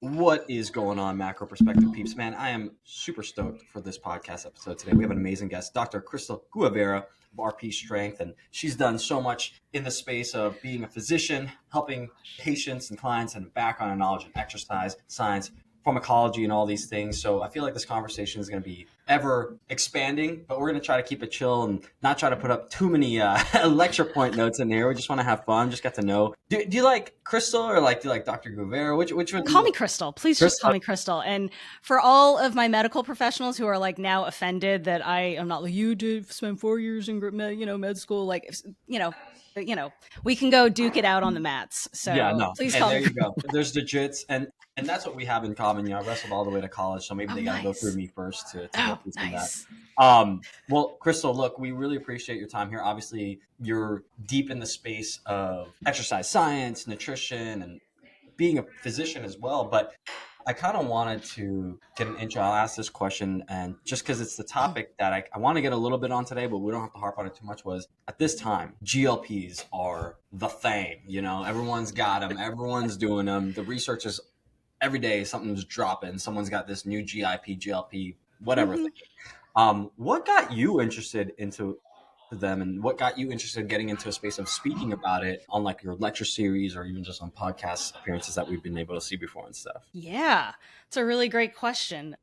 What is going on, Macro Perspective peeps? Man, I am super stoked for this podcast episode today. We have an amazing guest, Dr. Christle Guevarra of RP Strength, and she's done so much in the space of being a physician, helping patients and clients, and background and knowledge in exercise, science, pharmacology, and all these things. So I feel like this conversation is going to be ever expanding, but we're going to try to keep it chill and not try to put up too many lecture point notes in here. We just want to have fun, just get to know. Do you like Christle or do you like Dr. Guevara? Which one? Call me Christle. Please just call me Christle. And for all of my medical professionals who are like now offended that I am not like, you did spend 4 years in med school, we can go duke it out on the mats. So Yeah, no. please And call there me. you go. There's digits, and that's what we have in common. I wrestled all the way to college, so maybe they got to go through me first to go through some of that. Well, Christle, look, we really appreciate your time here. Obviously, you're deep in the space of exercise science, nutrition, and being a physician as well. But I kind of wanted to get an intro. I'll ask this question, and just because it's the topic that I want to get a little bit on today, but we don't have to harp on it too much, was at this time, GLPs are the thing. Everyone's got them. Everyone's doing them. The research is every day something's dropping. Someone's got this new GLP, whatever thing. What got you interested into them, and what got you interested in getting into a space of speaking about it on your lecture series or even just on podcast appearances that we've been able to see before and stuff? Yeah, it's a really great question.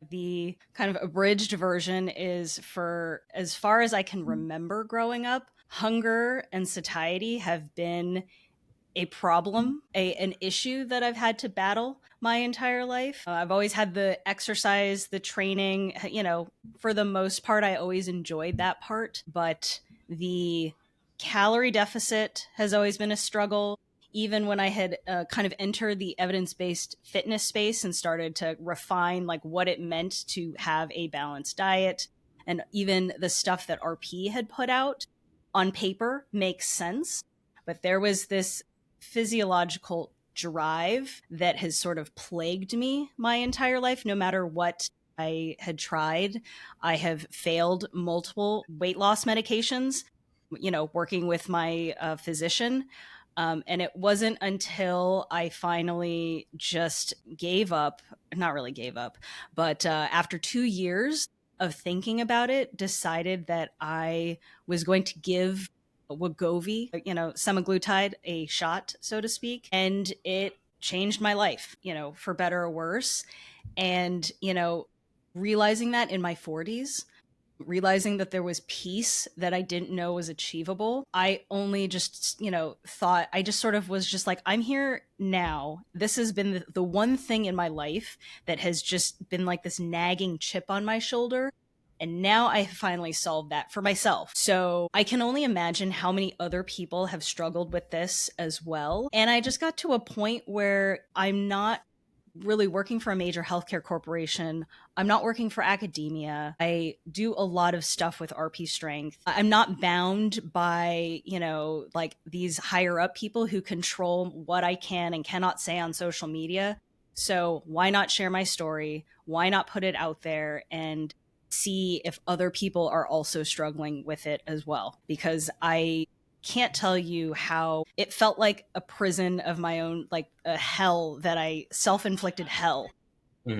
The kind of abridged version is, for as far as I can remember growing up, hunger and satiety have been a problem, an issue that I've had to battle my entire life. I've always had the exercise, the training, for the most part, I always enjoyed that part, but the calorie deficit has always been a struggle. Even when I had kind of entered the evidence-based fitness space and started to refine what it meant to have a balanced diet, and even the stuff that RP had put out on paper makes sense. But there was this physiological drive that has sort of plagued me my entire life. No matter what I had tried, I have failed multiple weight loss medications, working with my physician. And it wasn't until I finally just gave up, not really gave up, but after 2 years of thinking about it, decided that I was going to give Wegovy, semaglutide, a shot, so to speak. And it changed my life, for better or worse. And, realizing that in my 40s, realizing that there was peace that I didn't know was achievable, I only just, thought, I just sort of was just like, I'm here now. This has been the one thing in my life that has just been like this nagging chip on my shoulder. And now I have finally solved that for myself. So I can only imagine how many other people have struggled with this as well. And I just got to a point where I'm not really working for a major healthcare corporation. I'm not working for academia. I do a lot of stuff with RP Strength. I'm not bound by, these higher up people who control what I can and cannot say on social media. So why not share my story? Why not put it out there and see if other people are also struggling with it as well? Because I can't tell you how it felt like a prison of my own, like a hell that I self-inflicted hell,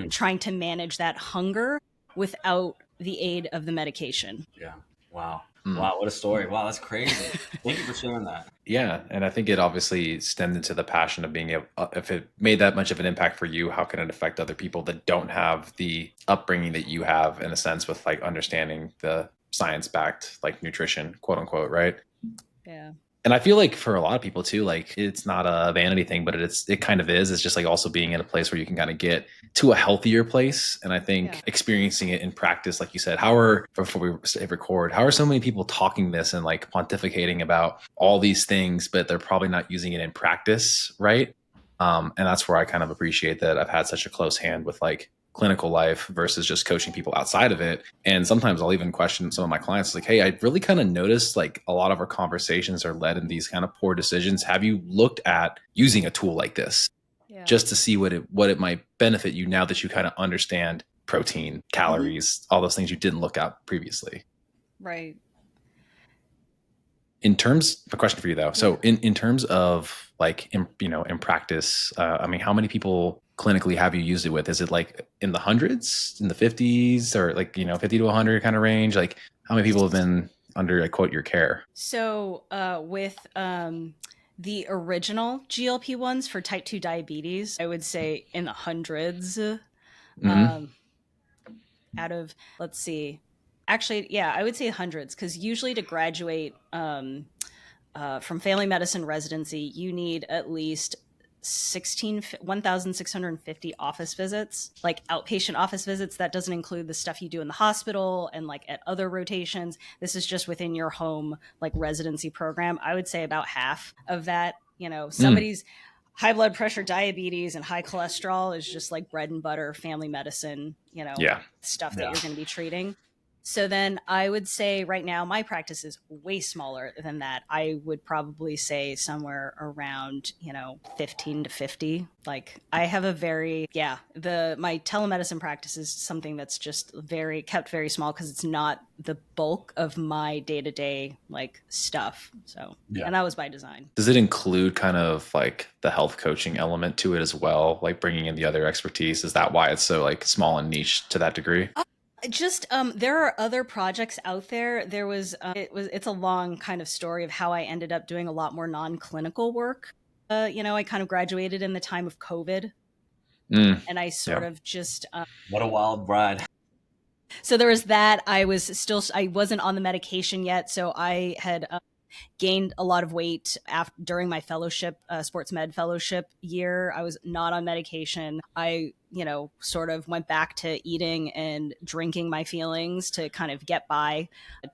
trying to manage that hunger without the aid of the medication. Yeah. Wow. Wow. What a story. Wow. That's crazy. Thank you for sharing that. Yeah. And I think it obviously stemmed into the passion of being able, if it made that much of an impact for you, how can it affect other people that don't have the upbringing that you have, in a sense, with understanding the science-backed, nutrition, quote unquote, right? Yeah. And I feel like for a lot of people too, it's not a vanity thing, but it kind of is. It's just also being in a place where you can kind of get to a healthier place. And I think experiencing it in practice, like you said, before we hit record, how are so many people talking this and pontificating about all these things, but they're probably not using it in practice, right? And that's where I kind of appreciate that I've had such a close hand with clinical life versus just coaching people outside of it. And sometimes I'll even question some of my clients, hey, I really kind of noticed a lot of our conversations are led in these kind of poor decisions. Have you looked at using a tool like this just to see what it might benefit you now that you kind of understand protein, calories, all those things you didn't look at previously? Right. A question for you though. So in terms of in practice, how many people clinically have you used it with? Is it like in the hundreds, in the 50s, or like, 50 to 100 kind of range? Like how many people have been under, like, quote, your care? So with the original GLP ones for type 2 diabetes, I would say in the hundreds. Mm-hmm. Um, out of, let's see, actually, yeah, I would say hundreds, because usually to graduate from family medicine residency, you need at least 1,650 office visits, like outpatient office visits. That doesn't include the stuff you do in the hospital and like at other rotations. This is just within your home, like residency program. I would say about half of that. Somebody's high blood pressure, diabetes, and high cholesterol is just like bread and butter family medicine, Yeah. stuff that Yeah. you're going to be treating. So then I would say right now my practice is way smaller than that. I would probably say somewhere around, 15 to 50. Like I have a very, my telemedicine practice is something that's just kept very small because it's not the bulk of my day-to-day like stuff. So, Yeah. and that was by design. Does it include kind of like the health coaching element to it as well? Like bringing in the other expertise? Is that why it's so like small and niche to that degree? Just there are other projects out there. There was it's a long kind of story of how I ended up doing a lot more non-clinical work. I kind of graduated in the time of COVID, and I sort of just what a wild ride. So there was that. I wasn't on the medication yet, so I had gained a lot of weight during my fellowship, sports med fellowship year. I was not on medication. I, sort of went back to eating and drinking my feelings to kind of get by,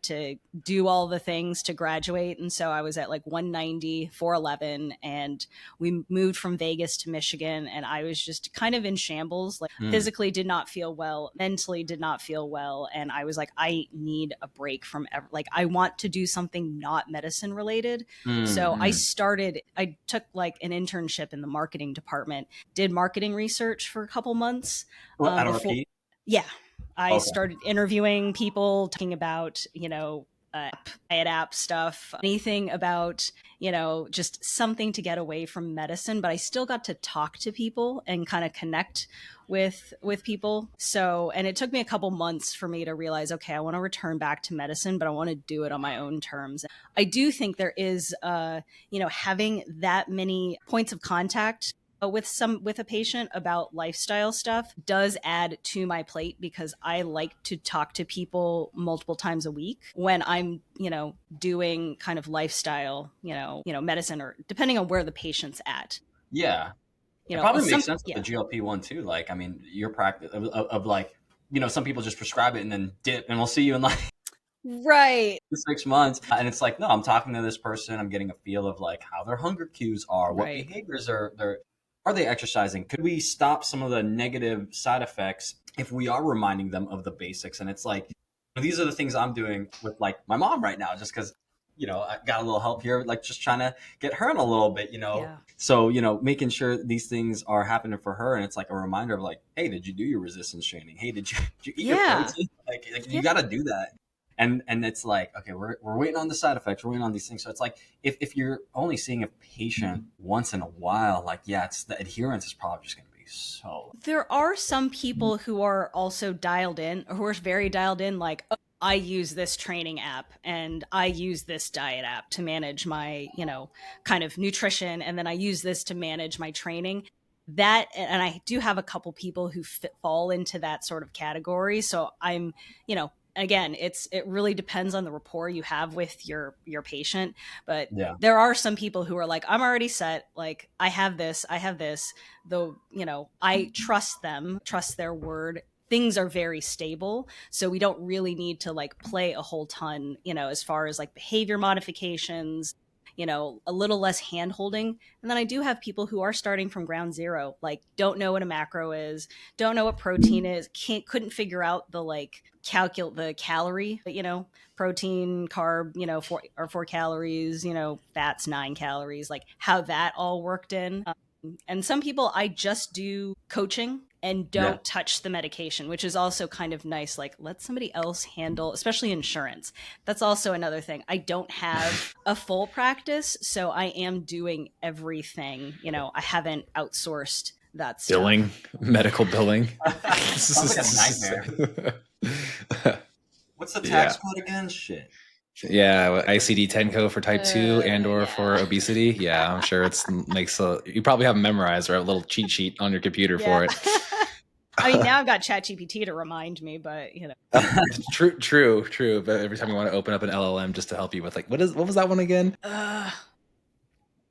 to do all the things to graduate. And so I was at like 190, 411, and we moved from Vegas to Michigan, and I was just kind of in shambles, like physically did not feel well, mentally did not feel well. And I was like, I need a break from I want to do something not medicine related. So I took like an internship in the marketing department, did marketing research for a couple months. At RP? Yeah. I started interviewing people, talking about, diet app stuff, anything about, just something to get away from medicine. But I still got to talk to people and kind of connect with people. So, and it took me a couple months for me to realize, okay, I want to return back to medicine, but I want to do it on my own terms. I do think there is, having that many points of contact with a patient about lifestyle stuff does add to my plate, because I like to talk to people multiple times a week when I'm, doing kind of lifestyle, medicine, or depending on where the patient's at. Yeah. It probably makes sense with the GLP one too. Like, I mean, your practice of like, some people just prescribe it and then dip, and we'll see you in like right 6 months. And it's like, no, I'm talking to this person. I'm getting a feel of like how their hunger cues are, what behaviors are they exercising? Could we stop some of the negative side effects if we are reminding them of the basics? And it's like, these are the things I'm doing with like my mom right now, just because, I got a little help here, like just trying to get her in a little bit, Yeah. So, making sure these things are happening for her. And it's like a reminder of like, hey, did you do your resistance training? Hey, did you eat your protein? Like you got to do that. And it's like, okay, we're waiting on the side effects. We're waiting on these things. So it's like, if you're only seeing a patient once in a while, like, it's the adherence is probably just going to be so. There are some people who are also dialed in, or who are very dialed in, like, oh, I use this training app and I use this diet app to manage my, kind of nutrition. And then I use this to manage my training. And I do have a couple people who fall into that sort of category. So I'm, again, it really depends on the rapport you have with your patient. But there are some people who are like, I'm already set. Like, I have this, though, I trust them, trust their word. Things are very stable. So we don't really need to like play a whole ton, as far as like behavior modifications, a little less hand holding. And then I do have people who are starting from ground zero, like don't know what a macro is, don't know what protein is, couldn't figure out the like the calorie, protein, carb, 4 calories, fats 9 calories, like how that all worked in. And some people, I just do coaching and don't touch the medication, which is also kind of nice. Like, let somebody else handle, especially insurance. That's also another thing. I don't have a full practice, so I am doing everything. I haven't outsourced that stuff. Billing, medical billing. Sounds like a nightmare. What's the tax code again? Shit. Yeah, ICD-10 code for type 2 and or for obesity. Yeah, I'm sure it's makes you probably have them memorized or a little cheat sheet on your computer for it. I mean, now I've got ChatGPT to remind me, but you know. True. But every time you want to open up an LLM just to help you with like, what was that one again?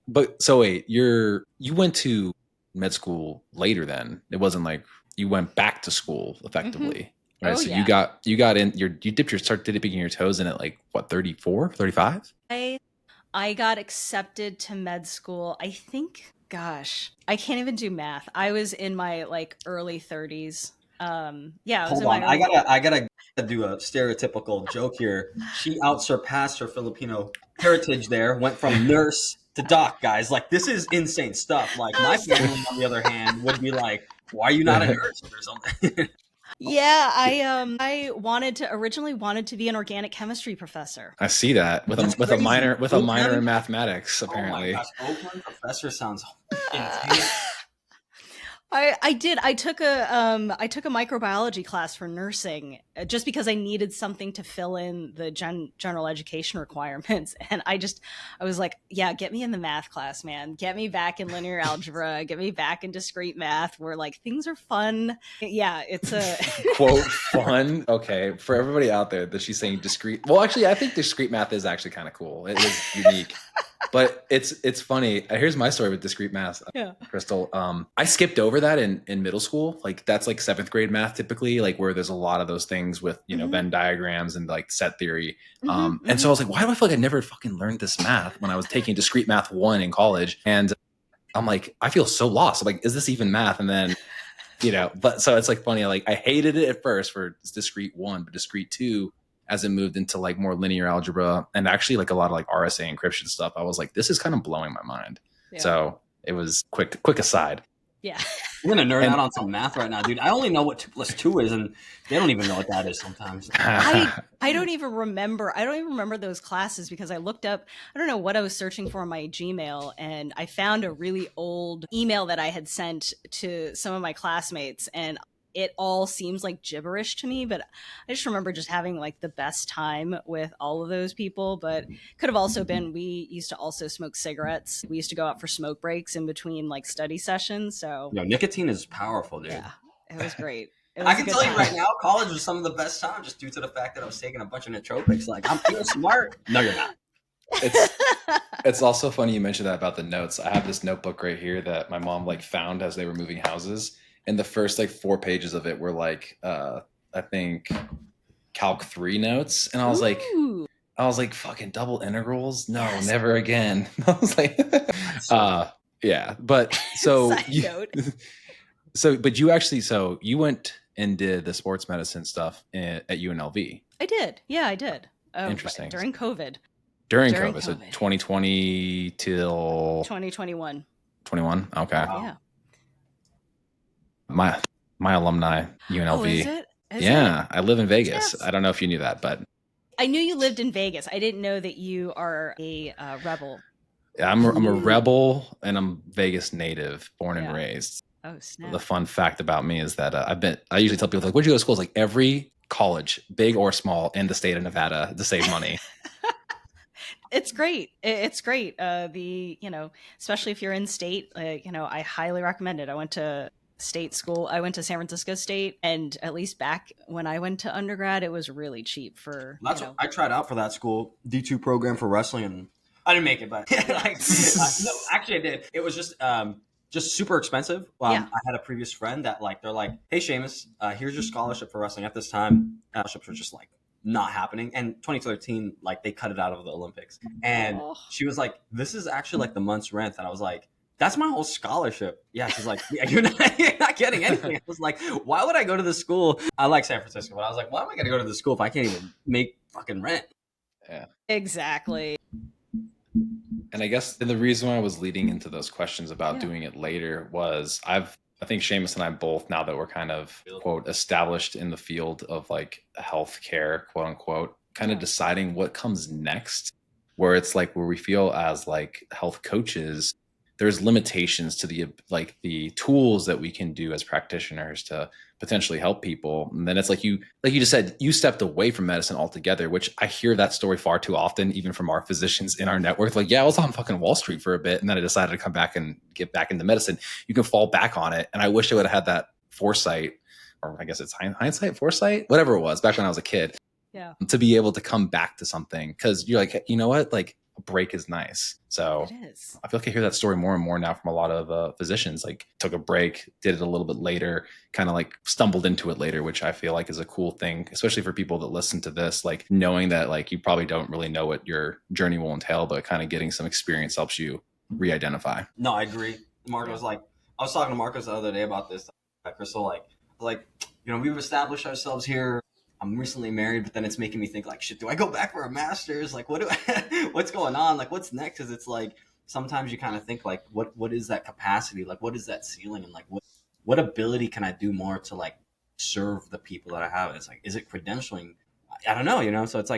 But so wait, you went to med school later then. It wasn't like you went back to school effectively. Right. So you got in you started dipping your toes in at like what, 34, 35? I got accepted to med school. I think, gosh, I can't even do math. I was in my like early 30s. Hold on. I gotta do a stereotypical joke here. She outsurpassed her Filipino heritage there, went from nurse to doc, guys. Like, this is insane stuff. Like, my family, on the other hand, would be like, why are you not a nurse or something? Yeah, I originally wanted to be an organic chemistry professor. I see that with a minor in mathematics. Apparently, oh my gosh, Oakland professor sounds insane. I did. I took a microbiology class for nursing just because I needed something to fill in the general education requirements. And I was like, yeah, get me in the math class, man. Get me back in linear algebra. Get me back in discrete math where like things are fun. Yeah, it's a quote fun. Okay, for everybody out there that she's saying discrete. Well, actually, I think discrete math is actually kind of cool. It is unique. But it's funny. Here's my story with discrete math, Christle. I skipped over that in middle school. Like that's like 7th grade math typically, like where there's a lot of those things with, you know, Venn diagrams and like set theory. And so I was like, why do I feel like I never fucking learned this math when I was taking discrete math 1 in college? And I'm like, I feel so lost. I'm like, is this even math? And then, you know, but so it's like funny. Like I hated it at first for discrete 1, but discrete 2, as it moved into like more linear algebra and actually like a lot of like RSA encryption stuff, I was like, this is kind of blowing my mind. Yeah. So it was quick aside. Yeah. We're going to nerd out on some math right now, dude. I only know what 2 + 2 is, and they don't even know what that is sometimes. I don't even remember those classes because I looked up, I don't know what I was searching for in my Gmail, and I found a really old email that I had sent to some of my classmates, and it all seems like gibberish to me, but I just remember just having like the best time with all of those people. But could have also been, we used to also smoke cigarettes. We used to go out for smoke breaks in between like study sessions. So nicotine is powerful, dude. Yeah, it was great. I can tell you right now, college was some of the best time just due to the fact that I was taking a bunch of nootropics. Like, I'm feeling smart. No, you're not. It's also funny you mentioned that about the notes. I have this notebook right here that my mom like found as they were moving houses. And the first like 4 pages of it were like, I think Calc 3 notes. And I was like, fucking double integrals? No, yes. Never again. I was like, yeah. But so, but you went and did the sports medicine stuff at UNLV. I did. Yeah, I did. Interesting. During COVID. During COVID. So 2020 till 2021. 21. Okay. Wow. Yeah. My alumni, UNLV. Oh, is it? I live in Vegas. Yes. I don't know if you knew that, but I knew you lived in Vegas. I didn't know that you are a rebel. Yeah, I'm a rebel, and I'm Vegas native, born and raised. Oh, snap. The fun fact about me is that I usually tell people like, where'd you go to school? It's like every college, big or small, in the state of Nevada to save money. It's great. It's great. Especially if you're in state, I highly recommend it. I went to state school. I went to San Francisco State, and at least back when I went to undergrad, it was really cheap for. I tried out for that school D2 program for wrestling, and I didn't make it, but no, actually I did. It was just super expensive. I had a previous friend that they're like, hey Seamus, here's your scholarship for wrestling. At this time, scholarships were just like not happening. And 2013, they cut it out of the Olympics. And she was like, this is actually like the month's rent. And I was like, that's my whole scholarship. Yeah, she's like, you're not getting anything. I was like, why would I go to this school? I like San Francisco, but I was like, why am I going to go to this school if I can't even make fucking rent? Yeah, exactly. And I guess the reason why I was leading into those questions about doing it later was I think Seamus and I both, now that we're kind of quote established in the field of like healthcare, quote unquote, kind of deciding what comes next, where it's like where we feel as like health coaches, there's limitations to the tools that we can do as practitioners to potentially help people. And then it's like you just said, you stepped away from medicine altogether, which I hear that story far too often, even from our physicians in our network. Like, yeah, I was on fucking Wall Street for a bit, and then I decided to come back and get back into medicine. You can fall back on it. And I wish I would have had that foresight, or I guess it's hindsight, foresight, whatever it was, back when I was a kid, to be able to come back to something. Cause you're like, you know what? Like, a break is nice. So I feel like I hear that story more and more now from a lot of physicians, like took a break, did it a little bit later, kind of like stumbled into it later, which I feel like is a cool thing, especially for people that listen to this, like knowing that like you probably don't really know what your journey will entail, but kind of getting some experience helps you re-identify. No, I agree. Marco's like, I was talking to Marcos the other day about this, Christle, like, you know, we've established ourselves here. I'm recently married, but then it's making me think like, shit, do I go back for a master's? Like, what's going on? Like, what's next? Cause it's like, sometimes you kind of think like, what is that capacity? Like, what is that ceiling? And like, what ability can I do more to like serve the people that I have? It's like, is it credentialing? I don't know, you know? So it's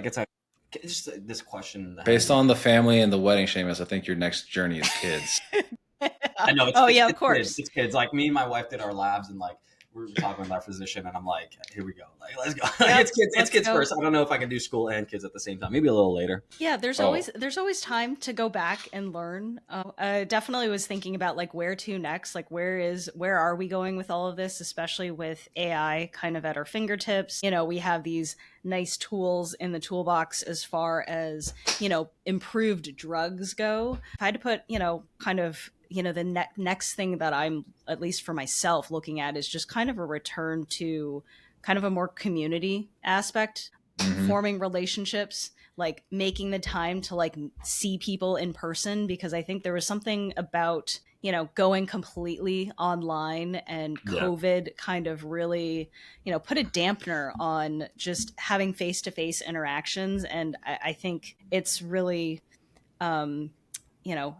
just this question. Based on the family and the wedding, Seamus, I think your next journey is kids. I know. Of course. It's kids. Like me and my wife did our labs and like, we were talking with our physician and I'm like, here we go. Like, let's go. Yep, it's kids first. I don't know if I can do school and kids at the same time. Maybe a little later. Yeah, there's always time to go back and learn. I definitely was thinking about like where to next, like where are we going with all of this, especially with AI kind of at our fingertips. You know, we have these nice tools in the toolbox as far as, you know, improved drugs go. If I had to put, you know, kind of, you know, the next thing that I'm, at least for myself, looking at is just kind of a return to kind of a more community aspect, forming relationships, like making the time to like see people in person, because I think there was something about, you know, going completely online and COVID kind of really, you know, put a dampener on just having face-to-face interactions. And I think it's really, you know,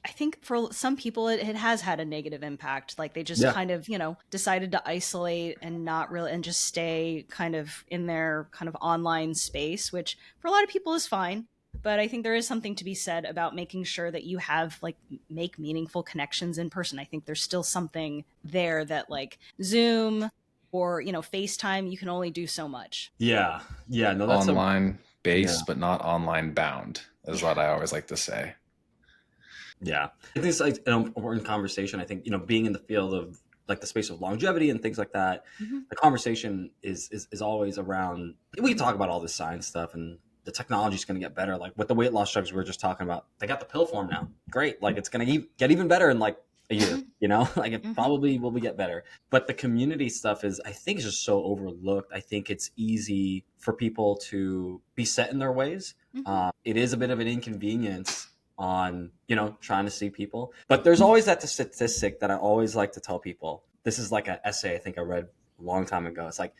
I think for some people it has had a negative impact. Like they just kind of, you know, decided to isolate and not really, and just stay kind of in their kind of online space, which for a lot of people is fine. But I think there is something to be said about making sure that you have like make meaningful connections in person. I think there's still something there that like Zoom or, you know, FaceTime, you can only do so much. Yeah. No, that's online based, but not online bound is what I always like to say. Yeah. I think it's like an important conversation. I think, you know, being in the field of like the space of longevity and things like that, the conversation is always around, we can talk about all this science stuff and the technology is going to get better. Like with the weight loss drugs we were just talking about, they got the pill form now. Great. Like it's going to get even better in like a year, you know, like it probably will get better. But the community stuff is, I think, is just so overlooked. I think it's easy for people to be set in their ways. It is a bit of an inconvenience on, you know, trying to see people. But there's always that statistic that I always like to tell people. This is like an essay I think I read a long time ago. It's like,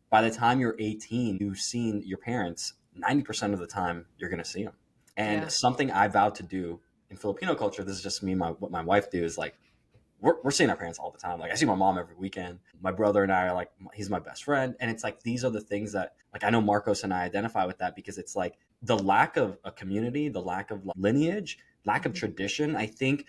by the time you're 18, you've seen your parents 90% of the time you're going to see them. And something I vowed to do in Filipino culture, this is just me, what my wife do is like, we're seeing our parents all the time. Like I see my mom every weekend. My brother and I are like, he's my best friend. And it's like, these are the things that like, I know Marcos and I identify with that because it's like the lack of a community, the lack of lineage, lack of tradition. I think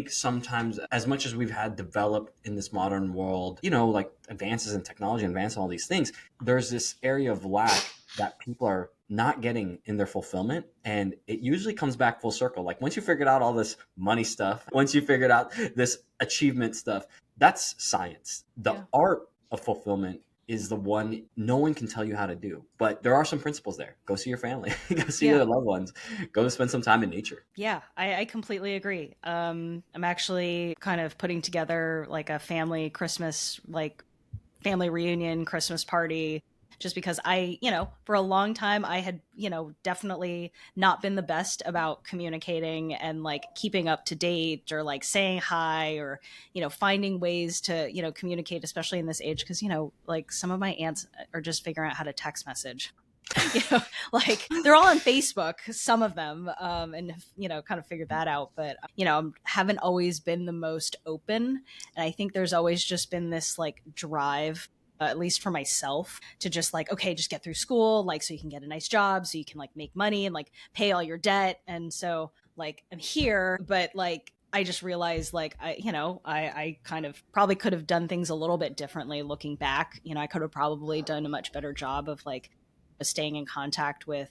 sometimes as much as we've had developed in this modern world, you know, like advances in technology, advances in all these things, there's this area of lack that people are not getting in their fulfillment. And it usually comes back full circle. Like once you figured out all this money stuff, once you figured out this achievement stuff, that's science. The art of fulfillment is the one no one can tell you how to do. But there are some principles there. Go see your family, go see your loved ones, go spend some time in nature. Yeah, I completely agree. I'm actually kind of putting together like a family Christmas, like family reunion Christmas party, just because I, you know, for a long time I had, you know, definitely not been the best about communicating and like keeping up to date or like saying hi or, you know, finding ways to, you know, communicate, especially in this age. Cause, you know, like some of my aunts are just figuring out how to text message. You know, like they're all on Facebook, some of them, and you know, kind of figured that out. But you know, haven't always been the most open, and I think there's always just been this like drive, at least for myself, to just like, okay, just get through school, like so you can get a nice job, so you can like make money and like pay all your debt. And so like I'm here, but like I just realized like I kind of probably could have done things a little bit differently looking back. I could have probably done a much better job of like staying in contact with,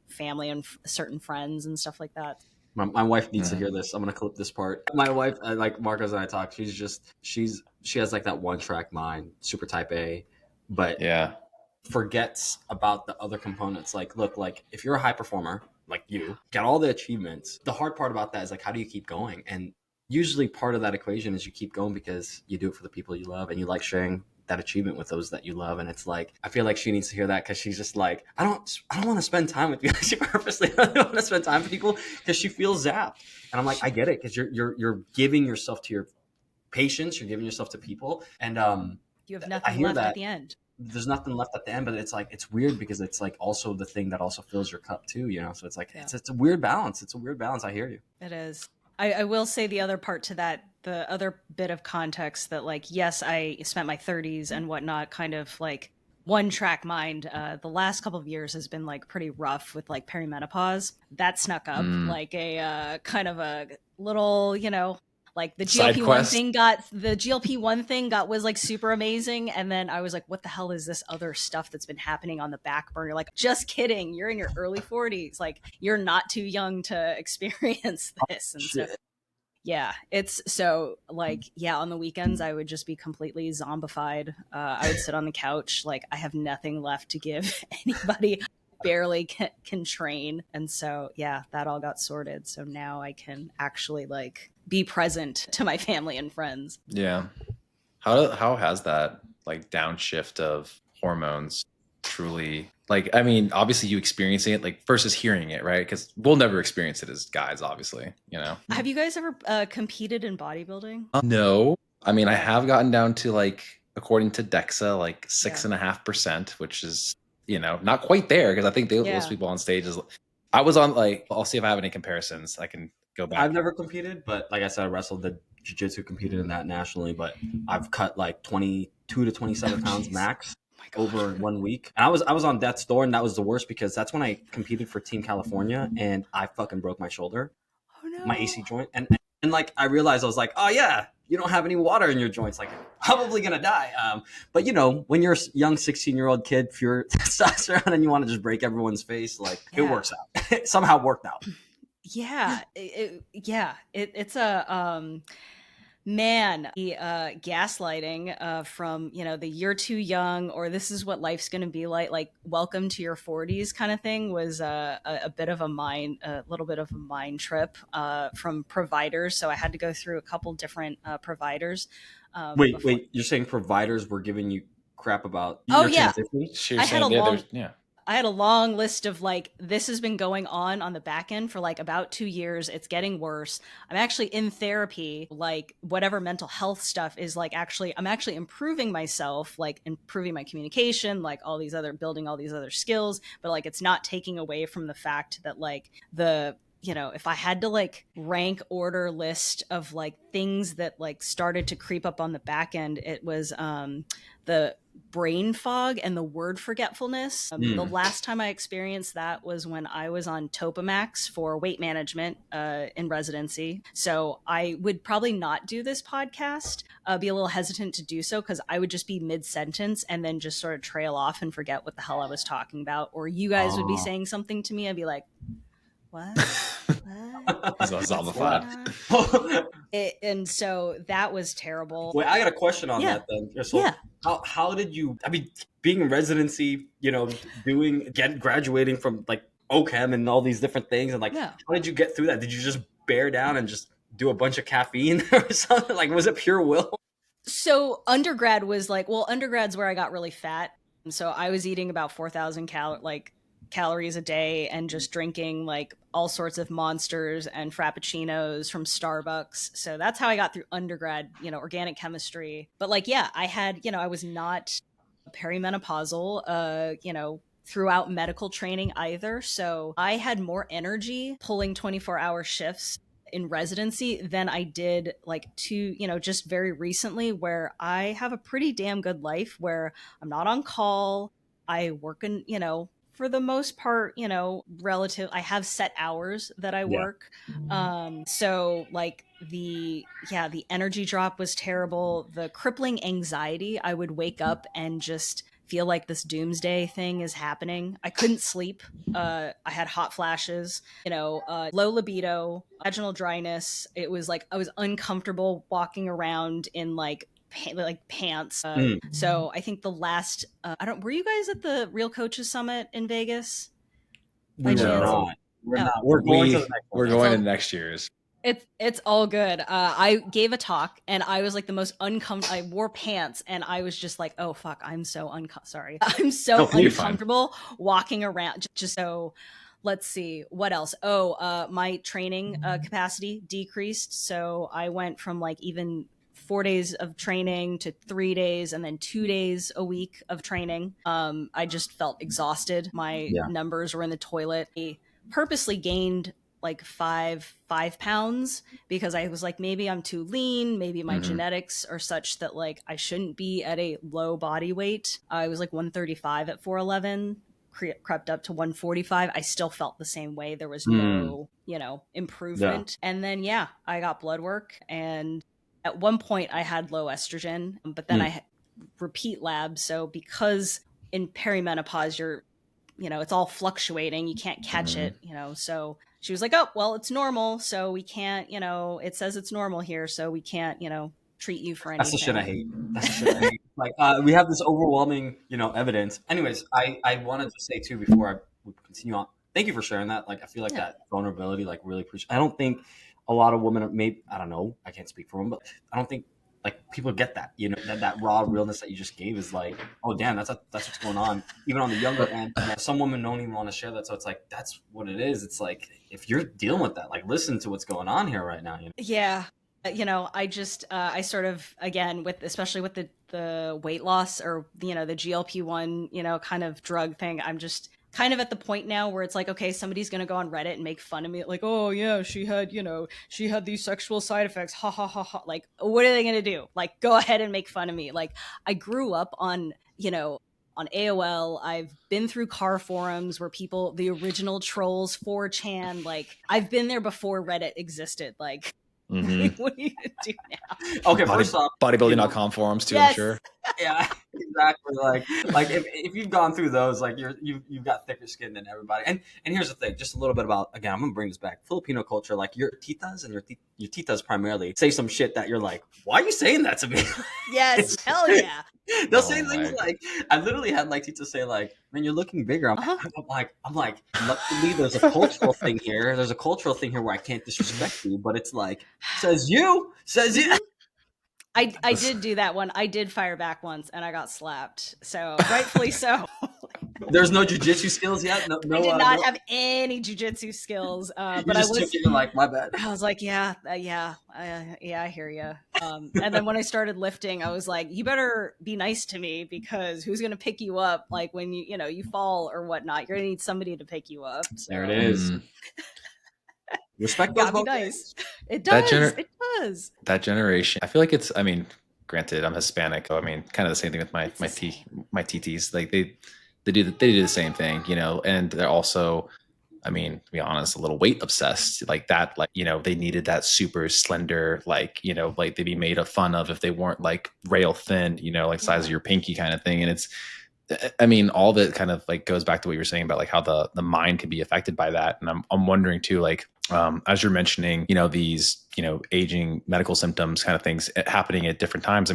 family and certain friends and stuff like that. My wife needs to hear this. I'm gonna clip this part. My wife, like Marcos and I talk, she has like that one track mind, super type A, but Yeah. forgets about the other components. Like, look, like if you're a high performer, like you got all the achievements, the hard part about that is like, how do you keep going? And usually part of that equation is you keep going because you do it for the people you love and you like sharing that achievement with those that you love. And it's like, I feel like she needs to hear that, because she's just like, I don't want to spend time with you. She purposely doesn't want to spend time with people because she feels zapped. And I'm like, I get it, because you're giving yourself to your patients, you're giving yourself to people, and you have I nothing hear left that at the end. there's nothing left at the end, but it's like, it's weird because it's like also the thing that also fills your cup too, so it's like, it's a weird balance. It's a weird balance. I hear you. It is. I will say the other part to that, the other bit of context that, like, yes, I spent my 30s and whatnot kind of like one track mind. The last couple of years has been like pretty rough with like perimenopause. That snuck up like a kind of a little, like the GLP-1 thing was like super amazing. And then I was like, what the hell is this other stuff that's been happening on the back burner? Like, just kidding. You're in your early 40s. Like, you're not too young to experience this. And so, yeah, it's so like, yeah, on the weekends, I would just be completely zombified. I would sit on the couch. Like, I have nothing left to give anybody. Barely can train. And so, yeah, that all got sorted. So now I can actually like be present to my family and friends. Yeah. How has that like downshift of hormones truly, like, I mean, obviously you experiencing it like versus hearing it, right? Because we'll never experience it as guys, obviously, Have you guys ever competed in bodybuilding? No. I mean, I have gotten down to like, according to DEXA, like 6.5%, which is, not quite there, because I think those people on stage I was on, like, I'll see if I have any comparisons. I can go back. I've never competed, but like I said, I wrestled the jiu-jitsu, competed in that nationally, but I've cut like 22 to 27 pounds max over 1 week. And I was on death's door, and that was the worst because that's when I competed for Team California, and I fucking broke my shoulder, my AC joint, and like I realized, I was like, oh yeah, you don't have any water in your joints, like you're probably gonna die. But when you're a young 16-year-old kid, pure testosterone, and you want to just break everyone's face, like it works out. It somehow worked out. Yeah, it's a man, the gaslighting from the "you're too young" or "this is what life's going to be like welcome to your 40s" kind of thing was a little bit of a mind trip from providers. So I had to go through a couple different providers. Wait, you're saying providers were giving you crap about your transition? I had a long list of like, this has been going on the back end for like about 2 years. It's getting worse. I'm actually in therapy, like whatever mental health stuff is like, I'm actually improving myself, like improving my communication, like building all these other skills, but like, it's not taking away from the fact that like if I had to like rank order list of like things that like started to creep up on the back end, it was the brain fog and the word forgetfulness. The last time I experienced that was when I was on Topamax for weight management in residency. So I would probably not do this podcast, be a little hesitant to do so, because I would just be mid-sentence and then just sort of trail off and forget what the hell I was talking about. Or you guys would be saying something to me, I'd be like, what? And so that was terrible. Wait, I got a question on that then. So how did you, I mean, being in residency, graduating from like OChem and all these different things, and like, how did you get through that? Did you just bear down and just do a bunch of caffeine or something? Like, was it pure will? So undergrad's where I got really fat. And so I was eating about 4,000 calories a day and just drinking like all sorts of monsters and frappuccinos from Starbucks. So that's how I got through undergrad, organic chemistry. But like, I had, I was not perimenopausal, throughout medical training either. So I had more energy pulling 24-hour shifts in residency than I did just very recently, where I have a pretty damn good life where I'm not on call. I work in, for the most part, I have set hours that I work. So like the energy drop was terrible. The crippling anxiety. I would wake up and just feel like this doomsday thing is happening. I couldn't sleep. I had hot flashes, low libido, vaginal dryness. It was like I was uncomfortable walking around in like pants. So I think the last, were you guys at the Real Coaches Summit in Vegas? We were not. We're not. We're going to the next one. We're going to next year's. It's all good. I gave a talk and I was like the most uncomfortable. I wore pants and I was just like, oh fuck, I'm so uncomfortable walking around. Just so, let's see what else. My training capacity decreased, so I went from like even 4 days of training to 3 days and then 2 days a week of training. I just felt exhausted. My numbers were in the toilet. I purposely gained like five pounds because I was like, maybe I'm too lean. Maybe my genetics are such that like I shouldn't be at a low body weight. I was like 135 at 4'11", crept up to 145. I still felt the same way. There was no, improvement. And then, I got blood work. And at one point I had low estrogen, but then I had repeat labs. So because in perimenopause, it's all fluctuating. You can't catch it, so she was like, oh, well, it's normal. So we can't, it says it's normal here. So we can't, treat you for anything. That's the shit I hate. Like, we have this overwhelming, evidence. Anyways, I wanted to say too, before we continue on, thank you for sharing that. Like, I feel like that vulnerability, like really appreciate. I don't think a lot of women I don't know. I can't speak for them, but I don't think like people get that, that raw realness that you just gave is like, oh damn, that's what's going on. Even on the younger end, some women don't even want to share that. So it's like, that's what it is. It's like, if you're dealing with that, like listen to what's going on here right now. Yeah. I just, I sort of, again, especially with the weight loss or, the GLP-1, kind of drug thing, I'm just kind of at the point now where it's like, okay, somebody's going to go on Reddit and make fun of me. Like, oh yeah, she had these sexual side effects. Ha ha ha ha. Like, what are they going to do? Like, go ahead and make fun of me. Like, I grew up on AOL. I've been through car forums where the original trolls, 4chan, like I've been there before Reddit existed. Like, what are you going to do now? Okay, first off, bodybuilding.com forums too, yes. I'm sure. Yeah, exactly. Like if you've gone through those, like you've got thicker skin than everybody. And here's the thing, just a little bit about, again, I'm gonna bring this back. Filipino culture, like your titas and your titas primarily say some shit that you're like, why are you saying that to me? Yes, hell yeah. They'll say things like, I literally had like titas say like, man, you're looking bigger. I'm like, luckily there's a cultural thing here. There's a cultural thing here where I can't disrespect you, but it's like, says you. I did do that one. I did fire back once and I got slapped. So rightfully so. There's no jujitsu skills yet? No, I did not have any jujitsu skills. But I was like, my bad. I was like, I hear you. And then when I started lifting, I was like, you better be nice to me because who's going to pick you up? Like when you fall or whatnot, you're going to need somebody to pick you up. So. There it is. Respect goes both ways. It does. It does. That generation, I feel like it's, granted, I'm Hispanic. So kind of the same thing with my TTs. Like they do the same thing, and they're also, to be honest, a little weight obsessed like that. Like, they needed that super slender, like they'd be made fun of if they weren't like rail thin, like size of your pinky kind of thing. And it's, all of it kind of like goes back to what you were saying about like how the mind can be affected by that. And I'm wondering too, like, as you're mentioning, these, aging medical symptoms kind of things happening at different times.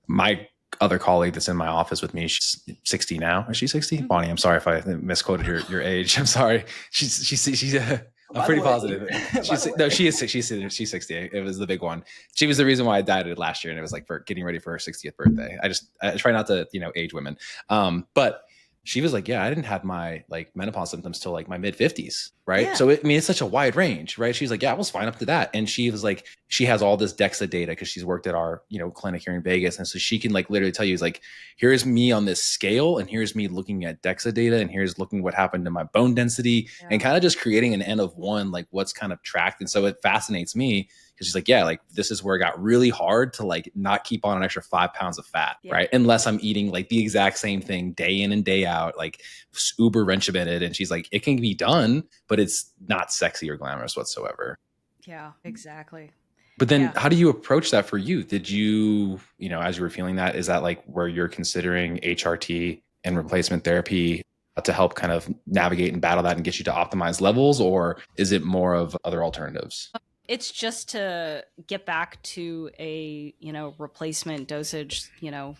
My other colleague that's in my office with me, she's 60 now. Is she 60? Mm-hmm. Bonnie, I'm sorry if I misquoted your age. I'm sorry. She's I'm pretty positive. She is 60. She's 60. It was the big one. She was the reason why I dieted last year. And it was like for getting ready for her 60th birthday. I try not to, age women. But she was like, yeah, I didn't have my like menopause symptoms till like my mid 50s. Right. Yeah. So it's such a wide range, right? She's like, yeah, I was fine up to that. And she was like, she has all this DEXA data because she's worked at our, clinic here in Vegas. And so she can like literally tell you, is like, here's me on this scale and here's me looking at DEXA data and here's looking what happened to my bone density and kind of just creating an N of one, like what's kind of tracked. And so it fascinates me because she's like, yeah, like this is where it got really hard to like not keep on an extra 5 pounds of fat, right? Unless I'm eating like the exact same thing day in and day out, like uber regimented. And she's like, it can be done, but it's not sexy or glamorous whatsoever. Yeah, exactly. But then how do you approach that for you? Did you, as you were feeling that, is that like where you're considering HRT and replacement therapy to help kind of navigate and battle that and get you to optimize levels? Or is it more of other alternatives? It's just to get back to a, replacement dosage,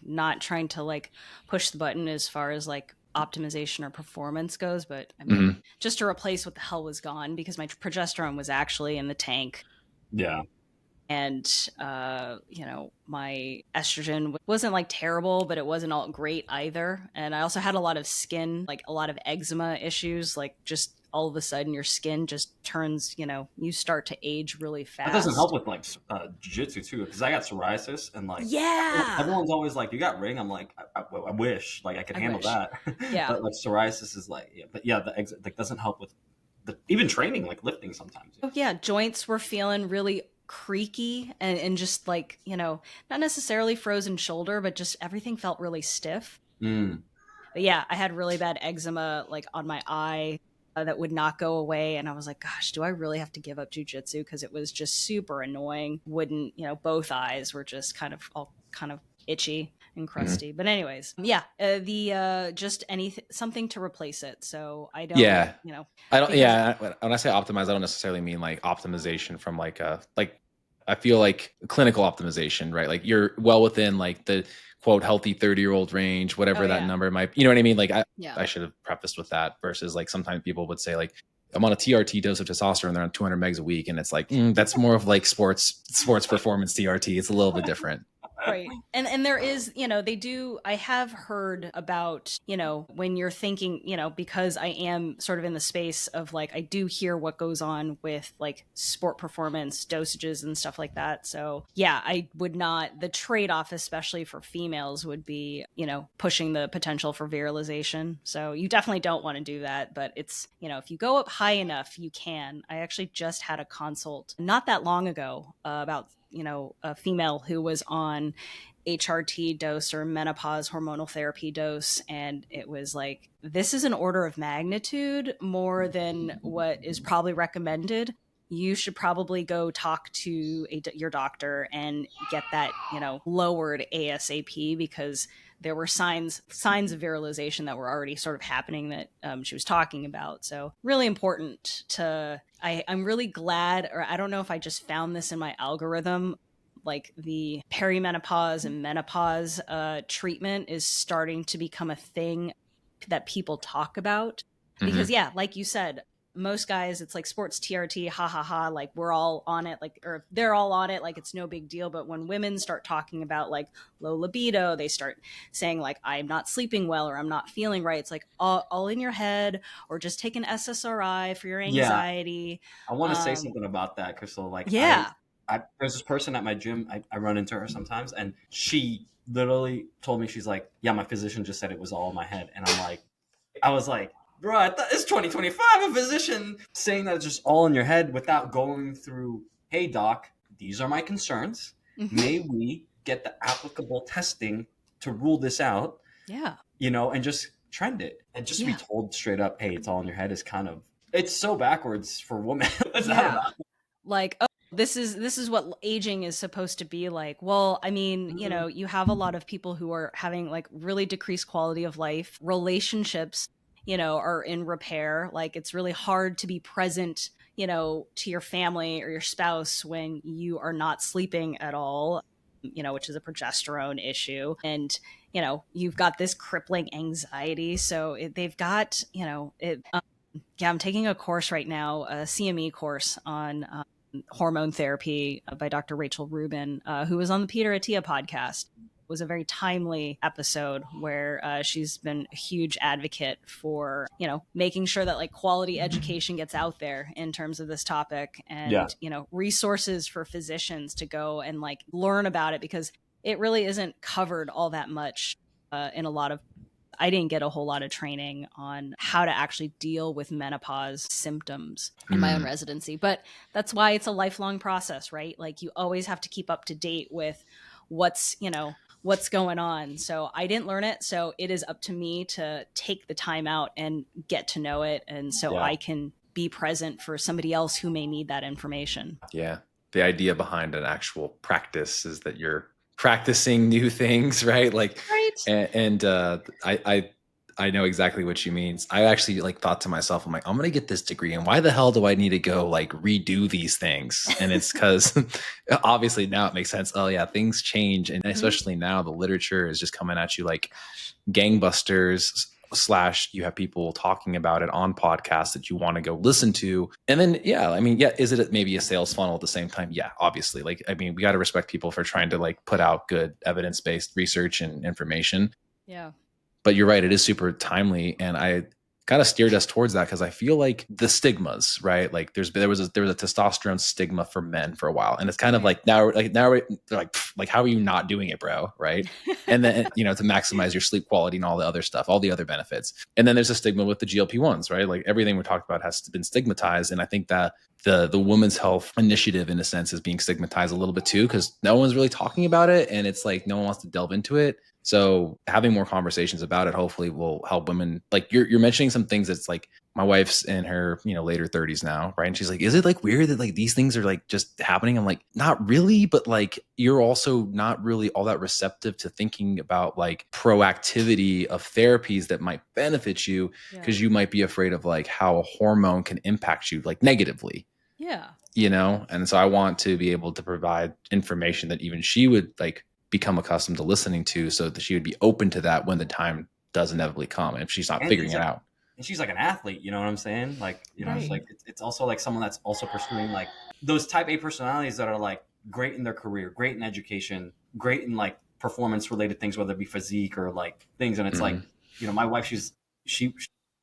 not trying to like push the button as far as like optimization or performance goes, but I mean, just to replace what the hell was gone, because my progesterone was actually in the tank. Yeah. And, my estrogen wasn't like terrible, but it wasn't all great either. And I also had a lot of skin, like a lot of eczema issues, like just all of a sudden your skin just turns, you start to age really fast. That doesn't help with like jiu-jitsu too, because I got psoriasis and like everyone's always like, you got ring? I'm like, I wish like I could handle that. Yeah. But like psoriasis is like, the like doesn't help with even training, like lifting sometimes. Oh yeah, joints were feeling really creaky and just like, not necessarily frozen shoulder, but just everything felt really stiff. But yeah, I had really bad eczema like on my eye that would not go away. And I was like, gosh, do I really have to give up jujitsu? Because it was just super annoying. Wouldn't, both eyes were just kind of itchy and crusty. But anyways, just something to replace it. So I don't, I don't, when I say optimize, I don't necessarily mean like optimization from like I feel like clinical optimization, right? Like you're well within like the quote healthy 30-year-old range, whatever that number might, you know what I mean? Like I should have prefaced with that versus like sometimes people would say like, I'm on a TRT dose of testosterone, they're on 200 megs a week. And it's like, that's more of like sports performance TRT. It's a little bit different. Right. And there is, I have heard about, when you're thinking, because I am sort of in the space of like, I do hear what goes on with like sport performance dosages and stuff like that. So yeah, I would not, the trade-off, especially for females, would be, pushing the potential for virilization. So you definitely don't want to do that. But it's, if you go up high enough, you can. I actually just had a consult not that long ago about a female who was on HRT dose or menopause hormonal therapy dose. And it was like, this is an order of magnitude more than what is probably recommended. You should probably go talk to your doctor and get that, lowered ASAP, because there were signs of virilization that were already sort of happening that she was talking about. So really important to, I'm really glad, or I don't know if I just found this in my algorithm, like the perimenopause and menopause treatment is starting to become a thing that people talk about. Because like you said, most guys, it's like sports TRT, ha ha ha, like we're all on it, like, or they're all on it, like it's no big deal. But when women start talking about like low libido, they start saying like, I'm not sleeping well, or I'm not feeling right. It's like all in your head, or just take an SSRI for your anxiety. I want to say something about that, Christle. Like, there's this person at my gym, I run into her sometimes, and she literally told me, she's like, yeah, my physician just said it was all in my head. And I was like, bro, I thought it's 2025, a physician saying that it's just all in your head without going through, hey, doc, these are my concerns. May we get the applicable testing to rule this out? Yeah. And just trend it. And just be told straight up, hey, it's all in your head is kind of, it's so backwards for women. Like, oh, this is what aging is supposed to be like. Well, I mean, you have a lot of people who are having like really decreased quality of life. Relationships, are in repair. Like it's really hard to be present, to your family or your spouse when you are not sleeping at all, which is a progesterone issue. And, you've got this crippling anxiety. So they've got, I'm taking a course right now, a CME course on hormone therapy by Dr. Rachel Rubin, who was on the Peter Attia podcast. It was a very timely episode where she's been a huge advocate for, making sure that like quality education gets out there in terms of this topic, and, resources for physicians to go and like learn about it, because it really isn't covered all that much in a lot of, I didn't get a whole lot of training on how to actually deal with menopause symptoms in my own residency. But that's why it's a lifelong process, right? Like you always have to keep up to date with what's going on. So I didn't learn it. So it is up to me to take the time out and get to know it. And so I can be present for somebody else who may need that information. Yeah. the idea behind an actual practice is that you're practicing new things, right? Like, right. I know exactly what you mean. I actually like thought to myself, I'm like, I'm gonna get this degree, and why the hell do I need to go like redo these things? And it's because obviously now it makes sense. Oh yeah, things change, and especially now the literature is just coming at you like gangbusters. Slash, you have people talking about it on podcasts that you want to go listen to. And then, yeah, I mean, yeah, is it maybe a sales funnel at the same time? Yeah, obviously. Like, I mean, we got to respect people for trying to like put out good evidence-based research and information. Yeah. But you're right, it is super timely. And I kind of steered us towards that because I feel like the stigmas, right? Like there was a testosterone stigma for men for a while. And it's kind of like now they're like, how are you not doing it, bro? Right. And then, to maximize your sleep quality and all the other stuff, all the other benefits. And then there's a stigma with the GLP-1s, right? Like everything we're talking about has been stigmatized. And I think that the women's health initiative, in a sense, is being stigmatized a little bit too, because no one's really talking about it. And it's like no one wants to delve into it. So having more conversations about it hopefully will help women. Like you're mentioning some things that's like my wife's in her, later 30s now, right? And she's like, is it like weird that like these things are like just happening? I'm like, not really, but like you're also not really all that receptive to thinking about like proactivity of therapies that might benefit you because you might be afraid of like how a hormone can impact you like negatively. Yeah. And so I want to be able to provide information that even she would like become accustomed to listening to, so that she would be open to that when the time does inevitably come, and if she's not figuring it out. And she's like an athlete, you know what I'm saying? Like, it's like it's also like someone that's also pursuing like those type A personalities that are like great in their career, great in education, great in like performance related things, whether it be physique or like things. And it's like, my wife, she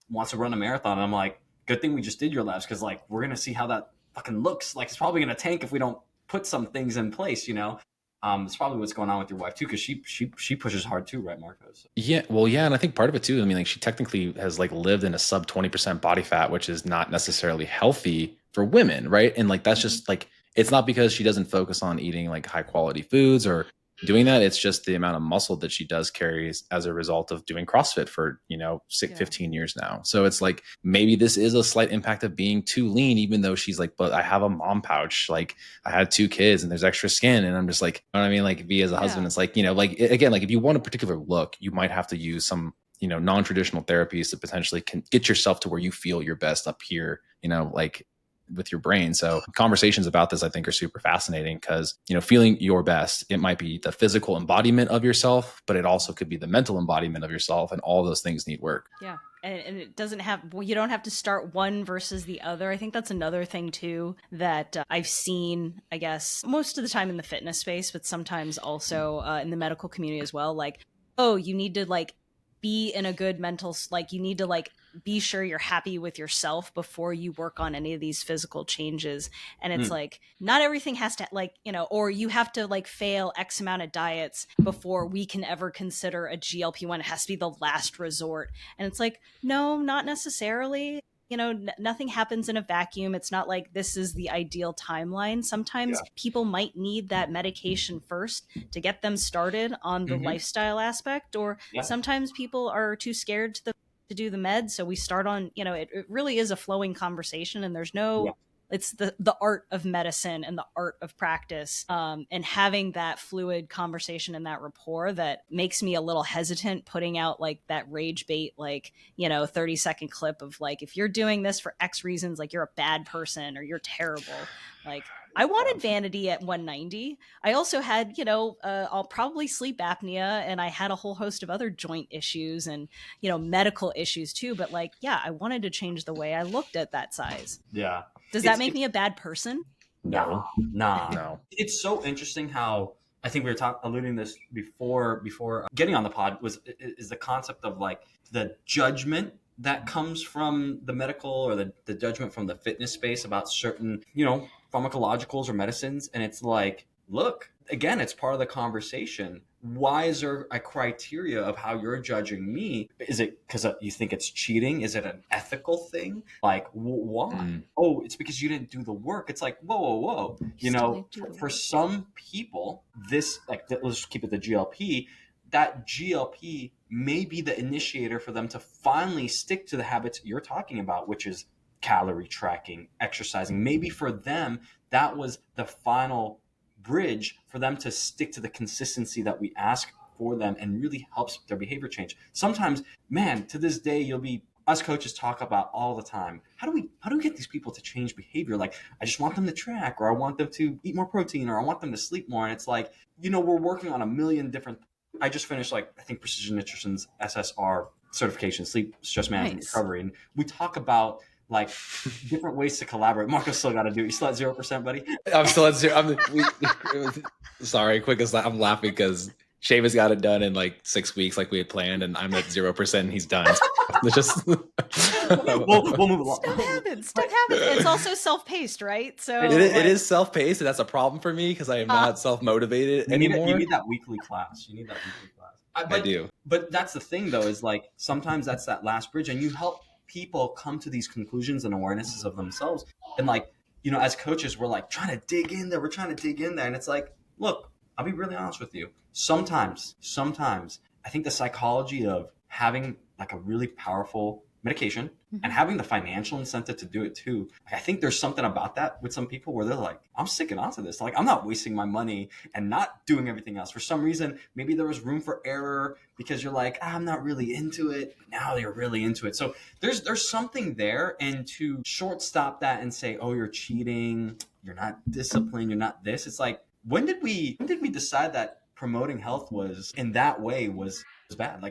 wants to run a marathon, and I'm like, good thing we just did your labs, because like we're gonna see how that fucking looks. Like it's probably gonna tank if we don't put some things in place, It's probably what's going on with your wife too, because she pushes hard too, right, Marcos? Yeah, well, yeah, and I think part of it too. I mean, like she technically has like lived in a sub 20% body fat, which is not necessarily healthy for women, right? And like that's just like it's not because she doesn't focus on eating like high quality foods or doing that. It's just the amount of muscle that she does carry as a result of doing CrossFit for 15 years now. So it's like maybe this is a slight impact of being too lean, even though she's like, but I have a mom pouch, like I had 2 kids and there's extra skin, and I'm just like, you know what I mean? Like me as a husband, it's like, like again, like if you want a particular look, you might have to use some non-traditional therapies to potentially can get yourself to where you feel your best up here, like with your brain. So conversations about this, I think, are super fascinating because, feeling your best, it might be the physical embodiment of yourself, but it also could be the mental embodiment of yourself. And all those things need work. Yeah. And it doesn't have, you don't have to start one versus the other. I think that's another thing too that I've seen, I guess, most of the time in the fitness space, but sometimes also in the medical community as well. Like, oh, you need to like be in a good mental, like you need to like be sure you're happy with yourself before you work on any of these physical changes. And it's like, not everything has to like, or you have to like fail X amount of diets before we can ever consider a GLP-1. It has to be the last resort. And it's like, no, not necessarily. Nothing happens in a vacuum. It's not like this is the ideal timeline. Sometimes people might need that medication first to get them started on the lifestyle aspect, or sometimes people are too scared to do the meds. So we start on, it really is a flowing conversation, and there's no, it's the art of medicine and the art of practice, and having that fluid conversation and that rapport that makes me a little hesitant putting out like that rage bait, like 30-second clip of like, if you're doing this for X reasons, like you're a bad person or you're terrible. Like I wanted vanity at 190. I also had, I'll probably sleep apnea, and I had a whole host of other joint issues and, medical issues too. But like, yeah, I wanted to change the way I looked at that size. Yeah. Does that make me a bad person? No. It's so interesting how I think we were alluding this before getting on the pod is the concept of like the judgment that comes from the medical or the judgment from the fitness space about certain, pharmacologicals or medicines. And it's like, look, again, it's part of the conversation. Why is there a criteria of how you're judging me? Is it because you think it's cheating? Is it an ethical thing? Like, why? Oh, it's because you didn't do the work. It's like, whoa. For some people, this, like, let's keep it the GLP, that GLP may be the initiator for them to finally stick to the habits you're talking about, which is calorie tracking, exercising. Maybe for them, that was the final bridge for them to stick to the consistency that we ask for them and really helps their behavior change. Sometimes, man, to this day, us coaches talk about all the time. How do we get these people to change behavior? Like, I just want them to track, or I want them to eat more protein, or I want them to sleep more. And it's like, we're working on a million different. I just finished, I think, Precision Nutrition's SSR certification, sleep stress management recovery, and we talk about different ways to collaborate. Marco's still got to do it. You still at 0%, buddy? I'm still at 0. Sorry, quick as I'm laughing because Seamus got it done in 6 weeks like we had planned, and I'm at 0% and he's done. It's just we'll move along. Stuff happens. It's also self-paced, right? So it is self-paced, and that's a problem for me because I am not self-motivated anymore. You need that weekly class. I do. But that's the thing, though, is sometimes that's that last bridge, and you help people come to these conclusions and awarenesses of themselves. And as coaches, we're trying to dig in there. We're trying to dig in there. And it's look, I'll be really honest with you. Sometimes I think the psychology of having a really powerful medication and having the financial incentive to do it too. I think there's something about that with some people where they're I'm sticking onto this. I'm not wasting my money and not doing everything else. For some reason, maybe there was room for error because you're I'm not really into it. But now you're really into it. So there's something there. And to shortstop that and say, oh, you're cheating, you're not disciplined, you're not this. It's when did we decide that promoting health was in that way was bad?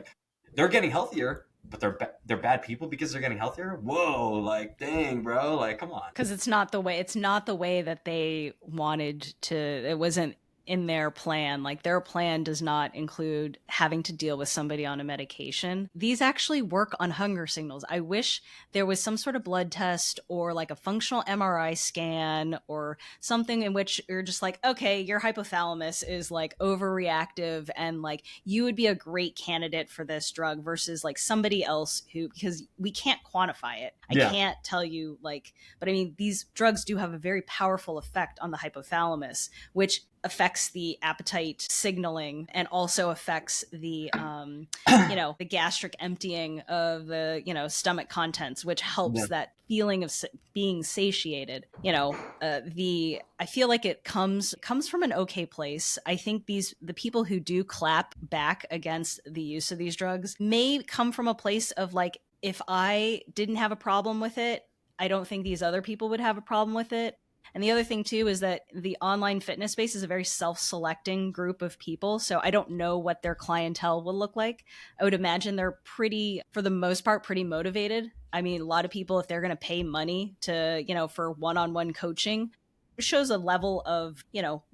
They're getting healthier, but they're bad people because they're getting healthier. Whoa, dang, bro, come on. Because it's not the way that they wanted to. It wasn't in their plan. Their plan does not include having to deal with somebody on a medication. These actually work on hunger signals. I wish there was some sort of blood test or a functional MRI scan or something in which you're just okay, your hypothalamus is overreactive and you would be a great candidate for this drug versus somebody else who, because we can't quantify it. I can't tell you but I mean, these drugs do have a very powerful effect on the hypothalamus, which affects the appetite signaling and also affects the the gastric emptying of the stomach contents, which helps that feeling of being satiated. I feel like it comes from an okay place. I think the people who do clap back against the use of these drugs may come from a place of if I didn't have a problem with it, I don't think these other people would have a problem with it. And the other thing too is that the online fitness space is a very self-selecting group of people. So I don't know what their clientele will look like. I would imagine they're for the most part, pretty motivated. I mean, a lot of people, if they're going to pay money to, for one-on-one coaching, it shows a level of,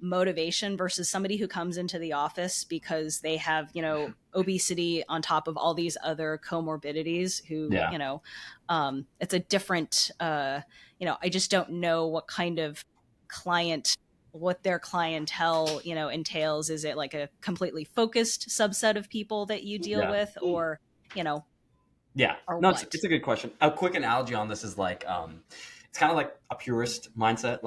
motivation versus somebody who comes into the office because they have, obesity on top of all these other comorbidities who, it's a different, I just don't know what kind of what their clientele, entails. Is it a completely focused subset of people that you deal with or, Yeah, no, it's a good question. A quick analogy on this is it's kind of like a purist mindset.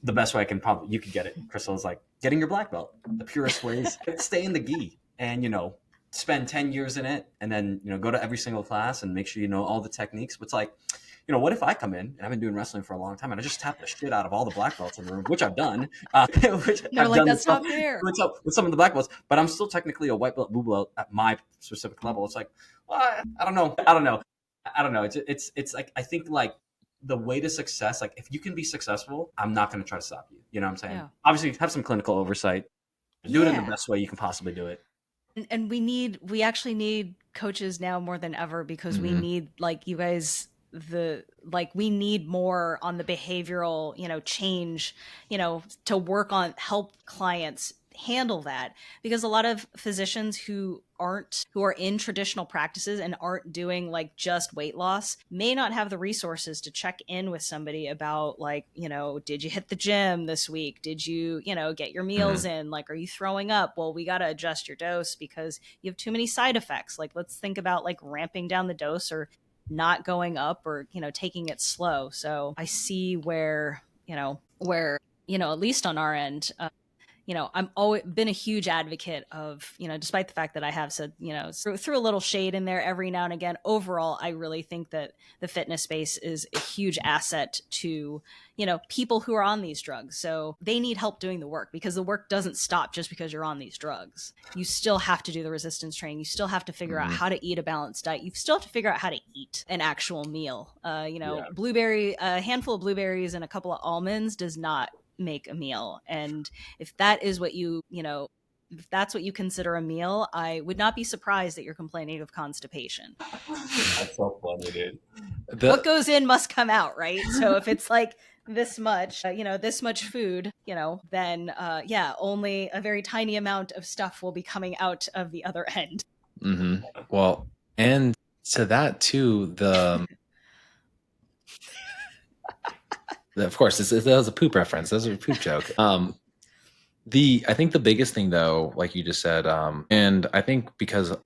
The best way you could get it, Christle, is getting your black belt. The purest way is stay in the gi and, spend 10 years in it and then, go to every single class and make sure you know all the techniques. But it's what if I come in and I've been doing wrestling for a long time and I just tap the shit out of all the black belts in the room, which I've done. That's not fair. With some of the black belts, but I'm still technically a white belt, blue belt at my specific level. It's well, I don't know. It's I think the way to success, if you can be successful, I'm not going to try to stop you. You know what I'm saying? Yeah. Obviously, have some clinical oversight. Do it in the best way you can possibly do it. And we actually need coaches now more than ever because we need you guys we need more on the behavioral, change, to work on help clients handle that, because a lot of physicians who are in traditional practices and aren't doing just weight loss may not have the resources to check in with somebody about did you hit the gym this week? Did you, get your meals in? Are you throwing up? Well, we got to adjust your dose because you have too many side effects. Let's think about ramping down the dose or not going up or, taking it slow. So I see where at least on our end, I'm always been a huge advocate of, despite the fact that I have said, threw a little shade in there every now and again. Overall, I really think that the fitness space is a huge asset to, people who are on these drugs. So they need help doing the work, because the work doesn't stop just because you're on these drugs. You still have to do the resistance training. You still have to figure out how to eat a balanced diet. You still have to figure out how to eat an actual meal. A handful of blueberries and a couple of almonds does not make a meal. And if that is what if that's what you consider a meal, I would not be surprised that you're complaining of constipation. That's so funny, dude. What goes in must come out, right? So if it's like this much, this much food, then only a very tiny amount of stuff will be coming out of the other end. Mm-hmm. Well, and to that too, of course, that was a poop reference. That was a poop joke. I think the biggest thing though, like you just said, and I think because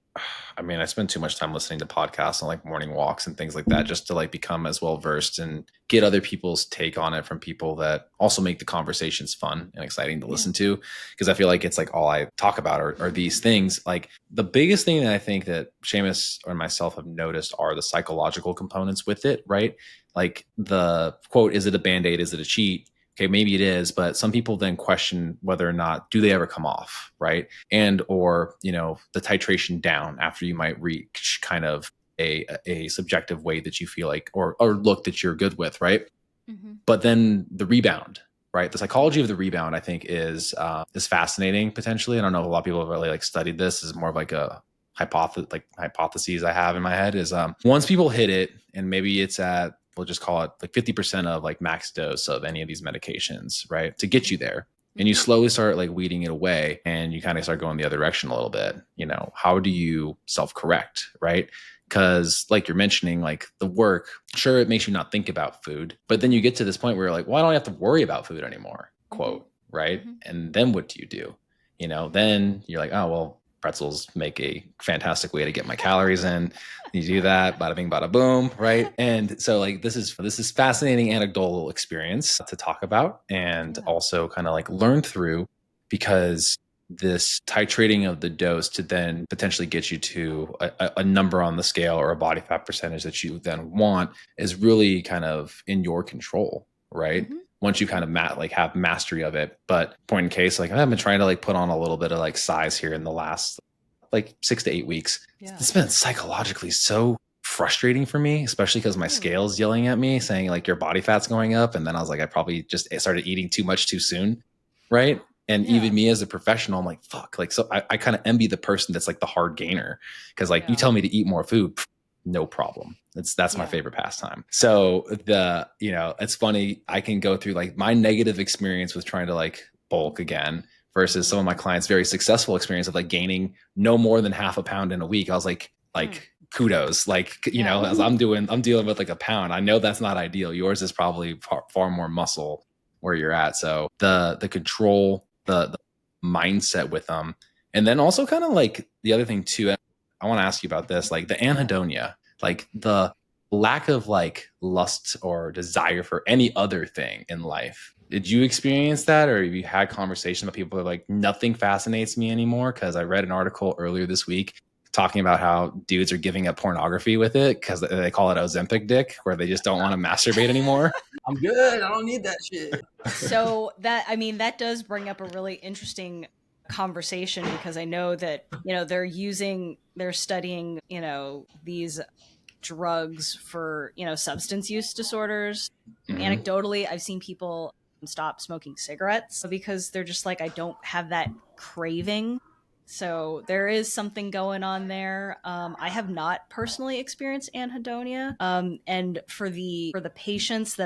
I spend too much time listening to podcasts and like morning walks and things like that, just to like become as well versed and get other people's take on it from people that also make the conversations fun and exciting to listen to. Because I feel like it's like all I talk about are these things. Like the biggest thing that I think that Seamus or myself have noticed are the psychological components with it, right? Like the quote, is it a Band-Aid? Is it a cheat? Okay, maybe it is, but some people then question whether or not do they ever come off, right? And or the titration down after you might reach kind of a subjective weight that you feel like or look that you're good with, right? Mm-hmm. But then the rebound, right? The psychology of the rebound, I think, is fascinating potentially. I don't know if a lot of people have really like studied this. This is more of like a hypotheses I have in my head is once people hit it, and maybe it's at, we'll just call it like 50% of like max dose of any of these medications, right? To get you there. And you slowly start like weeding it away and you kind of start going the other direction a little bit. How do you self-correct, right? Because like you're mentioning, like the work, sure, it makes you not think about food, but then you get to this point where you're like, well, I don't have to worry about food anymore, quote, right? And then what do? Then you're like, oh, well, pretzels make a fantastic way to get my calories in. You do that, bada bing, bada boom, right? And so like this is fascinating anecdotal experience to talk about and also kind of like learn through, because this titrating of the dose to then potentially get you to a number on the scale or a body fat percentage that you then want is really kind of in your control, right? Once you kind of have mastery of it. But point in case, like I've been trying to like put on a little bit of like size here in the last like 6 to 8 weeks. It's been psychologically so frustrating for me, especially because my scale's yelling at me saying like your body fat's going up. And then I was like, I probably just started eating too much too soon. Right. And even me as a professional, I'm like, fuck, like, so I kind of envy the person that's like the hard gainer. Cause like you tell me to eat more food, no problem. That's my favorite pastime. So it's funny. I can go through like my negative experience with trying to like bulk again versus some of my clients' very successful experience of like gaining no more than half a pound in a week. I was like kudos, like, as I'm dealing with like a pound. I know that's not ideal. Yours is probably far more muscle where you're at. So the control, the mindset with them. And then also kind of like the other thing too, I want to ask you about this, like the anhedonia, like the lack of like lust or desire for any other thing in life. Did you experience that, or have you had conversations with people that are like, nothing fascinates me anymore? Because I read an article earlier this week talking about how dudes are giving up pornography with it because they call it Ozempic dick, where they just don't want to masturbate anymore. I'm good. I don't need that shit. So that does bring up a really interesting conversation, because I know that, they're studying, these drugs for, substance use disorders. Anecdotally, I've seen people stop smoking cigarettes because they're just like, I don't have that craving. So there is something going on there. I have not personally experienced anhedonia. And for the patients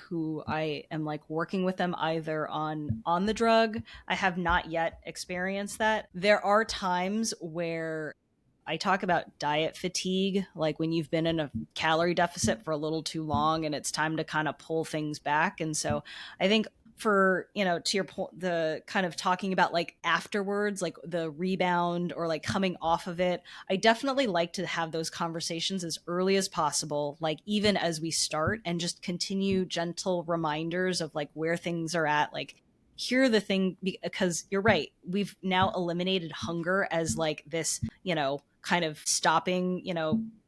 who I am like working with them either on the drug, I have not yet experienced that. There are times where I talk about diet fatigue, like when you've been in a calorie deficit for a little too long and it's time to kind of pull things back. And so I think for, to your point, the kind of talking about like afterwards, like the rebound or like coming off of it, I definitely like to have those conversations as early as possible, like even as we start, and just continue gentle reminders of like where things are at. Like, here are the thing, because you're right. We've now eliminated hunger as like this, kind of stopping,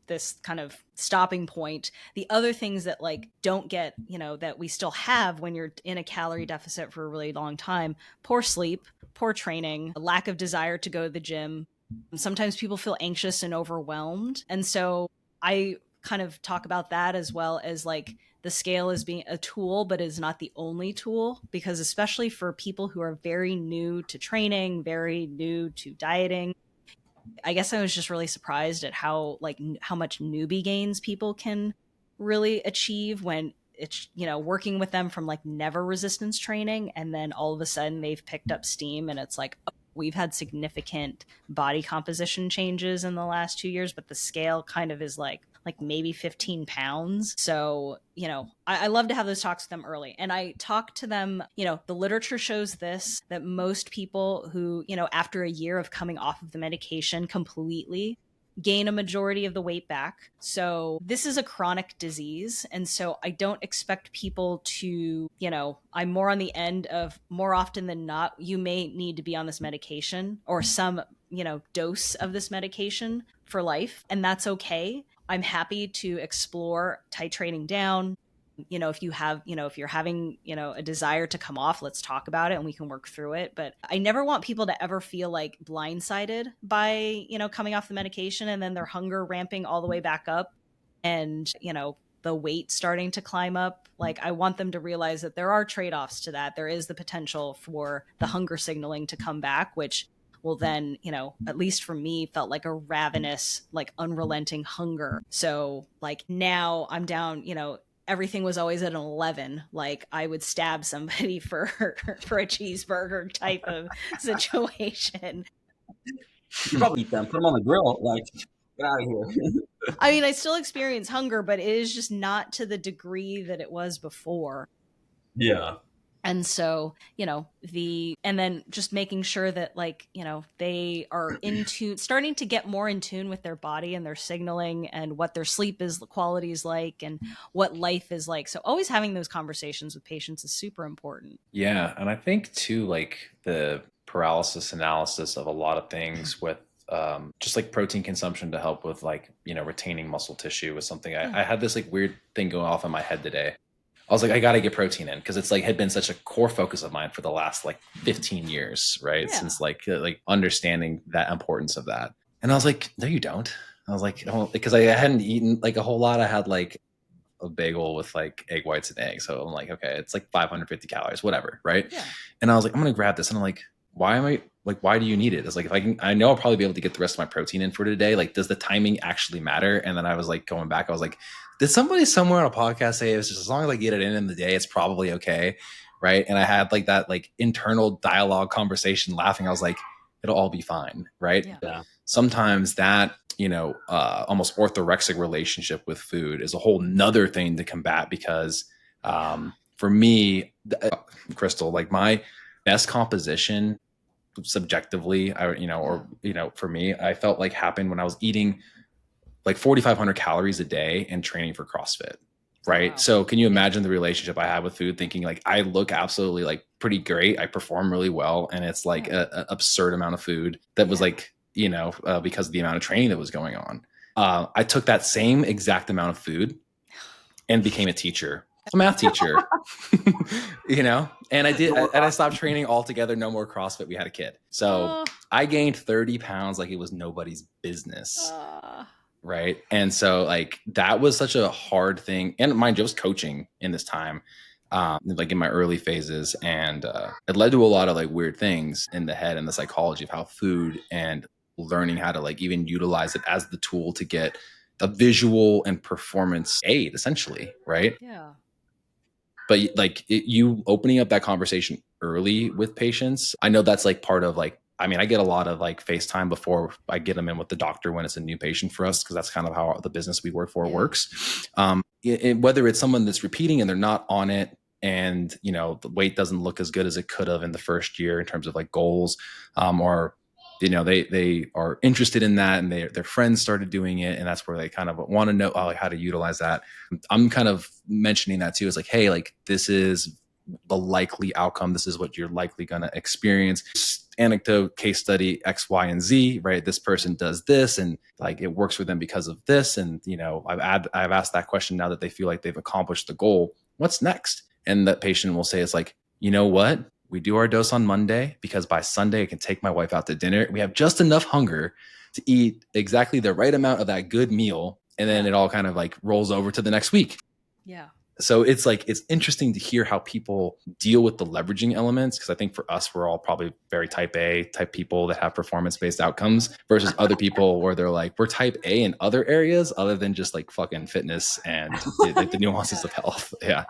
this kind of stopping point. The other things that like don't get, that we still have when you're in a calorie deficit for a really long time: poor sleep, poor training, a lack of desire to go to the gym. Sometimes people feel anxious and overwhelmed. And so I kind of talk about that, as well as like the scale as being a tool, but is not the only tool, because especially for people who are very new to training, very new to dieting, I guess I was just really surprised at how much newbie gains people can really achieve when it's, working with them from like never resistance training. And then all of a sudden they've picked up steam, and it's like, oh, we've had significant body composition changes in the last 2 years, but the scale kind of is like maybe 15 pounds. So, I love to have those talks with them early. And I talk to them, the literature shows this, that most people who, after a year of coming off of the medication completely, gain a majority of the weight back. So this is a chronic disease. And so I don't expect people to, I'm more on the end of, more often than not, you may need to be on this medication or some, dose of this medication for life. And that's okay. I'm happy to explore titrating down. If you're having, a desire to come off, let's talk about it and we can work through it. But I never want people to ever feel like blindsided by, coming off the medication and then their hunger ramping all the way back up and, the weight starting to climb up. Like, I want them to realize that there are trade-offs to that. There is the potential for the hunger signaling to come back, which will then, at least for me, felt like a ravenous, like unrelenting hunger. So like now I'm down, everything was always at an 11. Like I would stab somebody for a cheeseburger type of situation. You probably eat them, put them on the grill, like, get out of here. I mean, I still experience hunger, but it is just not to the degree that it was before. Yeah. And so, and then just making sure that like, they are in tune, starting to get more in tune with their body and their signaling and what their sleep is, quality is like, and what life is like. So always having those conversations with patients is super important. Yeah. And I think too, like the paralysis analysis of a lot of things with just like protein consumption to help with like, retaining muscle tissue was something I had this like weird thing going off in my head today. I was like, I got to get protein in because it's like had been such a core focus of mine for the last like 15 years, right? Yeah. Since like understanding that importance of that. And I was like, no, you don't. I was like, oh, because I hadn't eaten like a whole lot. I had like a bagel with like egg whites and eggs. So I'm like, okay, it's like 550 calories, whatever, right? Yeah. And I was like, I'm going to grab this. And I'm like, why do you need it? It's like, if I know I'll probably be able to get the rest of my protein in for today. Like, does the timing actually matter? And then I was like, going back, I was like, did somebody somewhere on a podcast say it's just as long as I get it in the day, it's probably okay. Right. And I had like that like internal dialogue conversation laughing. I was like, it'll all be fine. Right. Yeah. Sometimes that, almost orthorexic relationship with food is a whole nother thing to combat because for me, Christle, like my best composition subjectively, for me, I felt like happened when I was eating like 4,500 calories a day and training for CrossFit. Right. Wow. So can you imagine the relationship I have with food, thinking like I look absolutely like pretty great. I perform really well. And it's like an absurd amount of food that was like, because of the amount of training that was going on. I took that same exact amount of food and became a teacher. A math teacher, and I stopped training altogether. No more CrossFit. We had a kid. So I gained 30 pounds like it was nobody's business. Right. And so like, that was such a hard thing. And mind you, I was coaching in this time, like in my early phases. And it led to a lot of like weird things in the head and the psychology of how food and learning how to like even utilize it as the tool to get a visual and performance aid, essentially. Right. Yeah. But like you opening up that conversation early with patients, I know that's like part of like, I mean, I get a lot of like FaceTime before I get them in with the doctor when it's a new patient for us, because that's kind of how the business we work for works. Whether it's someone that's repeating and they're not on it and, the weight doesn't look as good as it could have in the first year in terms of like goals, or they are interested in that and their friends started doing it. And that's where they kind of want to know how to utilize that. I'm kind of mentioning that too. It's like, hey, like this is the likely outcome. This is what you're likely going to experience. Anecdote, case study, X, Y, and Z, right? This person does this and like it works for them because of this. And, you know, I've asked that question now that they feel like they've accomplished the goal. What's next? And that patient will say, it's like, you know what? We do our dose on Monday because by Sunday I can take my wife out to dinner. We have just enough hunger to eat exactly the right amount of that good meal. And then it all kind of like rolls over to the next week. Yeah. So it's like, it's interesting to hear how people deal with the leveraging elements. Cause I think for us, we're all probably very type A type people that have performance-based outcomes versus other people where they're like, we're type A in other areas other than just like fucking fitness and the nuances of health. Yeah.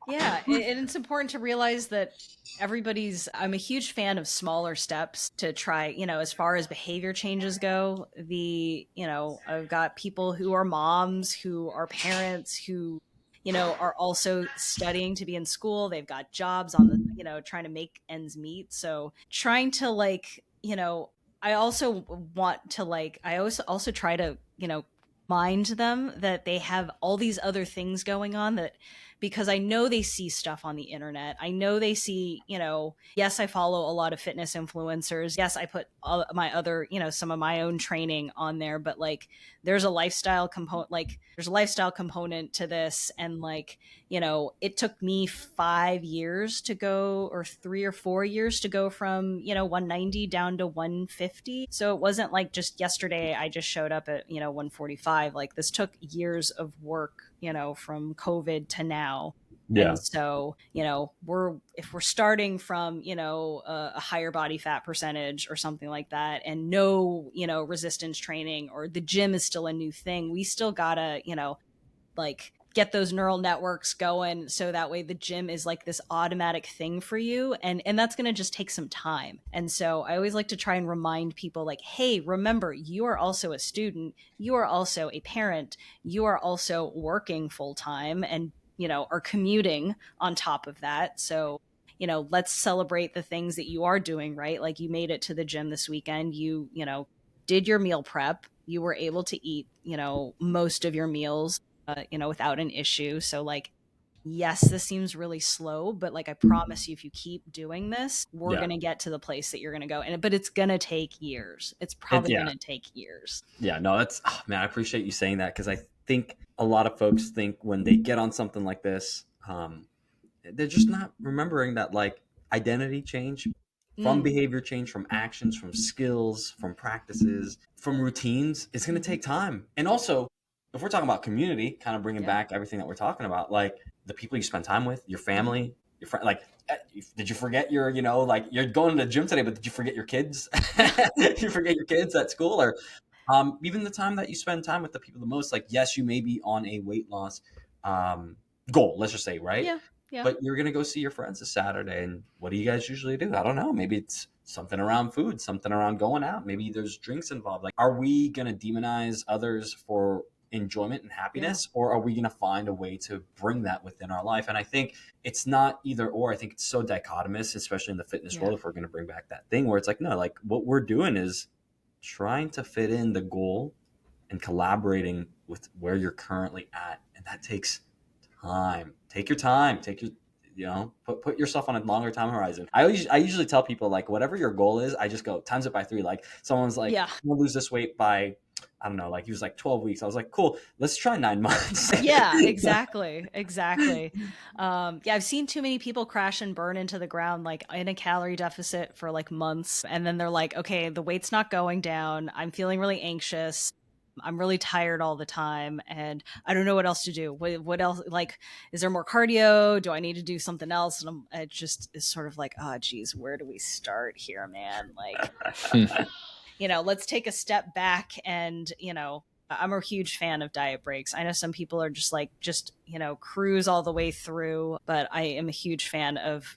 Yeah. And it's important to realize that I'm a huge fan of smaller steps to try, you know, as far as behavior changes go. I've got people who are moms, who are parents, who, you know, are also studying to be in school. They've got jobs on the, you know, trying to make ends meet. So trying to like, you know, I also want to like, I also try to, you know, mind them that they have all these other things going on, that because I know they see stuff on the internet. I know they see, you know, yes, I follow a lot of fitness influencers. Yes, I put all my other, you know, some of my own training on there, but like there's a lifestyle component to this. And like, you know, it took me 5 years to go, or 3 or 4 years to go from, you know, 190 down to 150. So it wasn't like just yesterday I just showed up at, you know, 145. Like this took years of work, you know, from COVID to now. Yeah. And so, you know, if we're starting from, you know, a higher body fat percentage or something like that, and no, you know, resistance training, or the gym is still a new thing, we still gotta, you know, like get those neural networks going, so that way the gym is like this automatic thing for you, and that's going to just take some time. And so I always like to try and remind people like, hey, remember, you are also a student, you are also a parent, you are also working full time, and you know, are commuting on top of that. So you know, let's celebrate the things that you are doing right. Like you made it to the gym this weekend, you know, did your meal prep, you were able to eat, you know, most of your meals, you know, without an issue. So like, yes, this seems really slow, but like I promise you, if you keep doing this, we're gonna get to the place that you're gonna go. But it's gonna take years. It's probably gonna take years. Yeah, no, that's man, I appreciate you saying that, because I think a lot of folks think when they get on something like this, they're just not remembering that like identity change from behavior change, from actions, from skills, from practices, from routines, it's going to take time. And also, if we're talking about community, kind of bringing back everything that we're talking about, like the people you spend time with, your family, your friend, like, did you forget your, you know, like you're going to the gym today, but did you forget your kids? Did you forget your kids at school? Or even the time that you spend time with the people the most, like, yes, you may be on a weight loss goal, let's just say, right? Yeah. Yeah. But you're going to go see your friends this Saturday. And what do you guys usually do? I don't know. Maybe it's something around food, something around going out. Maybe there's drinks involved. Like, are we going to demonize others for enjoyment and happiness? Or are we going to find a way to bring that within our life? And I think it's not either or. I think it's so dichotomous, especially in the fitness world, if we're going to bring back that thing where it's like, no, like what we're doing is trying to fit in the goal and collaborating with where you're currently at. And that takes time. Take your time. You know, put yourself on a longer time horizon. I usually tell people, like, whatever your goal is, I just go times it by 3. Like someone's like, I'm gonna lose this weight by, I don't know, like he was like 12 weeks. I was like, cool, let's try 9 months. Yeah, exactly. I've seen too many people crash and burn into the ground, like in a calorie deficit for like months. And then they're like, okay, the weight's not going down. I'm feeling really anxious. I'm really tired all the time, and I don't know what else to do. What else? Like, is there more cardio? Do I need to do something else? And it just is sort of like, oh, geez, where do we start here, man? Like, you know, let's take a step back. And, you know, I'm a huge fan of diet breaks. I know some people are just like, you know, cruise all the way through, but I am a huge fan of,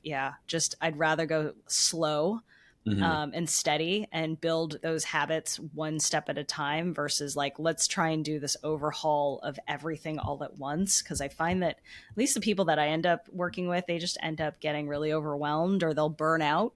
I'd rather go slow and steady and build those habits one step at a time versus like, let's try and do this overhaul of everything all at once. Cause I find that at least the people that I end up working with, they just end up getting really overwhelmed, or they'll burn out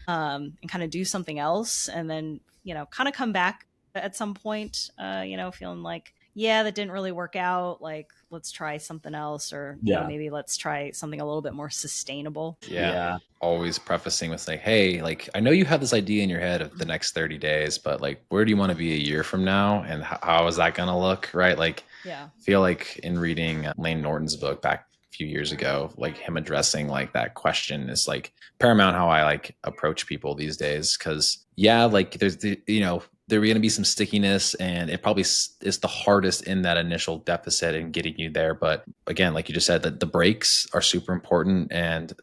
and kind of do something else. And then, you know, kind of come back at some point, you know, feeling like, yeah, that didn't really work out. Like, let's try something else, or maybe let's try something a little bit more sustainable. Yeah. Always prefacing with like, hey, like, I know you have this idea in your head of the next 30 days, but like, where do you want to be a year from now? And how is that going to look? Right. Like, I feel like in reading Lane Norton's book back a few years ago, like him addressing like that question is like paramount how I like approach people these days. Cause like there's the, there's going to be some stickiness, and it probably is the hardest in that initial deficit and getting you there. But again, like you just said, that the breaks are super important, and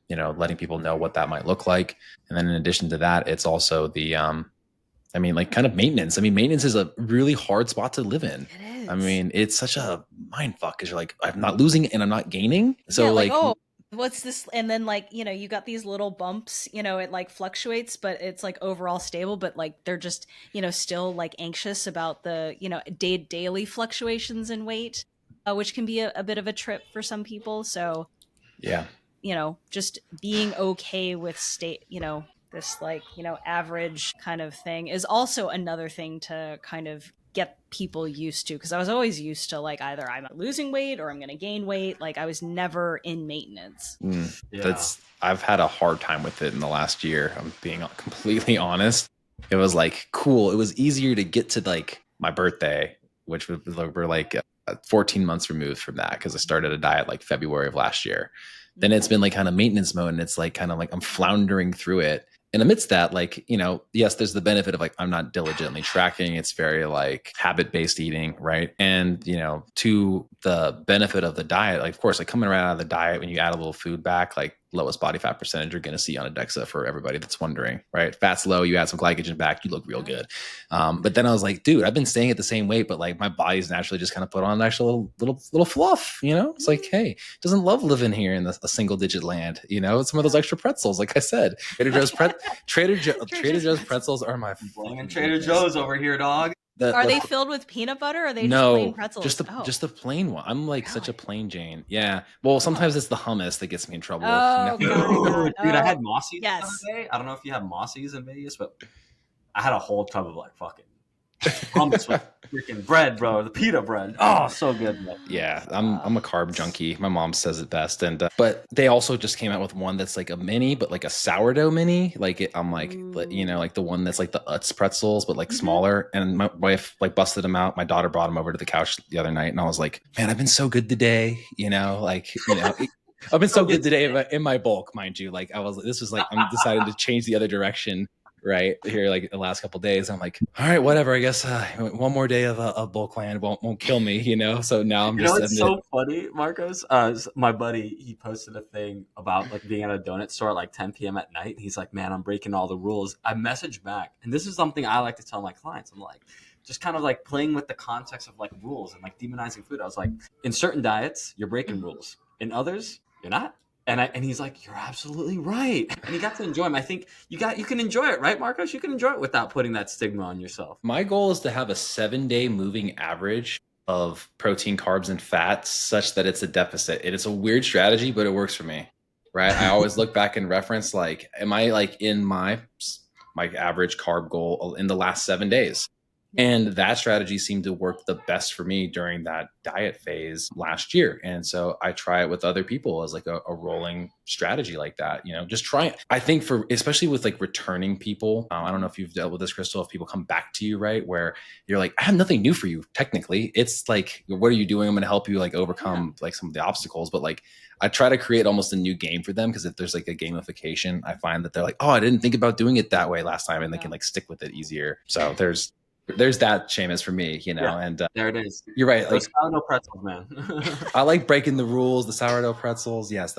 letting people know what that might look like. And then in addition to that, it's also the like kind of maintenance. I mean, maintenance is a really hard spot to live in. It is. I mean, it's such a mind fuck because you're like, I'm not losing and I'm not gaining. So like oh, what's this? And then like, you got these little bumps, it like fluctuates, but it's like overall stable, but like they're just, still like anxious about the, daily fluctuations in weight, which can be a bit of a trip for some people. So just being okay with this like, average kind of thing is also another thing to kind of get people used to, because I was always used to like either I'm losing weight or I'm going to gain weight. Like I was never in maintenance. I've had a hard time with it in the last year. I'm being completely honest. It was like cool. It was easier to get to like my birthday, which we're like 14 months removed from that because I started a diet like February of last year. Then it's been like kind of maintenance mode, and it's like kind of like I'm floundering through it. And amidst that, like, yes, there's the benefit of like, I'm not diligently tracking. It's very like habit-based eating. Right. And, to the benefit of the diet, like, of course, like coming right out of the diet, when you add a little food back, like lowest body fat percentage you're going to see on a DEXA for everybody that's wondering, right? Fat's low, you add some glycogen back, you look real good. But then I was like, dude, I've been staying at the same weight, but like my body's naturally just kind of put on an actual little fluff, It's like, hey, doesn't love living here in a single digit land, some of those extra pretzels, like I said, Trader Joe's pretzels are my fucking Trader Joe's over here, dog. Are they filled with peanut butter, or are they just plain pretzels? Just the plain one. I'm like such a plain Jane. Yeah. Well, sometimes it's the hummus that gets me in trouble. God. Dude, I had Mossies the other day. I don't know if you have Mossies in Vegas, but I had a whole tub of like fucking hummus with freaking bread, bro. The pita bread. Oh, so good, bro. Yeah, I'm a carb junkie. My mom says it best, and but they also just came out with one that's like a mini, but like a sourdough mini. Like I'm like, like the one that's like the Utz pretzels, but like smaller. And my wife like busted them out. My daughter brought them over to the couch the other night, and I was like, man, I've been so good today. I've been so good today in my bulk, mind you. Like this was like I'm deciding to change the other direction. Right here, like the last couple of days, I'm like, all right, whatever. I guess one more day of a bulk land won't kill me, So now I'm just. It's so funny, Marcos. My buddy, he posted a thing about like being at a donut store at like 10 p.m. at night. He's like, man, I'm breaking all the rules. I messaged back, and this is something I like to tell my clients. I'm like, just kind of like playing with the context of like rules and like demonizing food. I was like, in certain diets, you're breaking rules. In others, you're not. And he's like, you're absolutely right. And he got to enjoy him. I think you can enjoy it, right, Marcos? You can enjoy it without putting that stigma on yourself. My goal is to have a 7-day moving average of protein, carbs, and fats such that it's a deficit. It is a weird strategy, but it works for me, right? I always look back and reference, like, am I like in my average carb goal in the last 7 days? And that strategy seemed to work the best for me during that diet phase last year. And so I try it with other people as like a rolling strategy like that, just try it. I think especially with like returning people, I don't know if you've dealt with this, Christle, if people come back to you, right, where you're like, I have nothing new for you. Technically, it's like, what are you doing? I'm going to help you like overcome like some of the obstacles. But like, I try to create almost a new game for them, because if there's like a gamification, I find that they're like, oh, I didn't think about doing it that way last time, and they can like stick with it easier. So there's that, Seamus, for me, and there it is. You're right. Those sourdough pretzels, man. I like breaking the rules, the sourdough pretzels. Yes.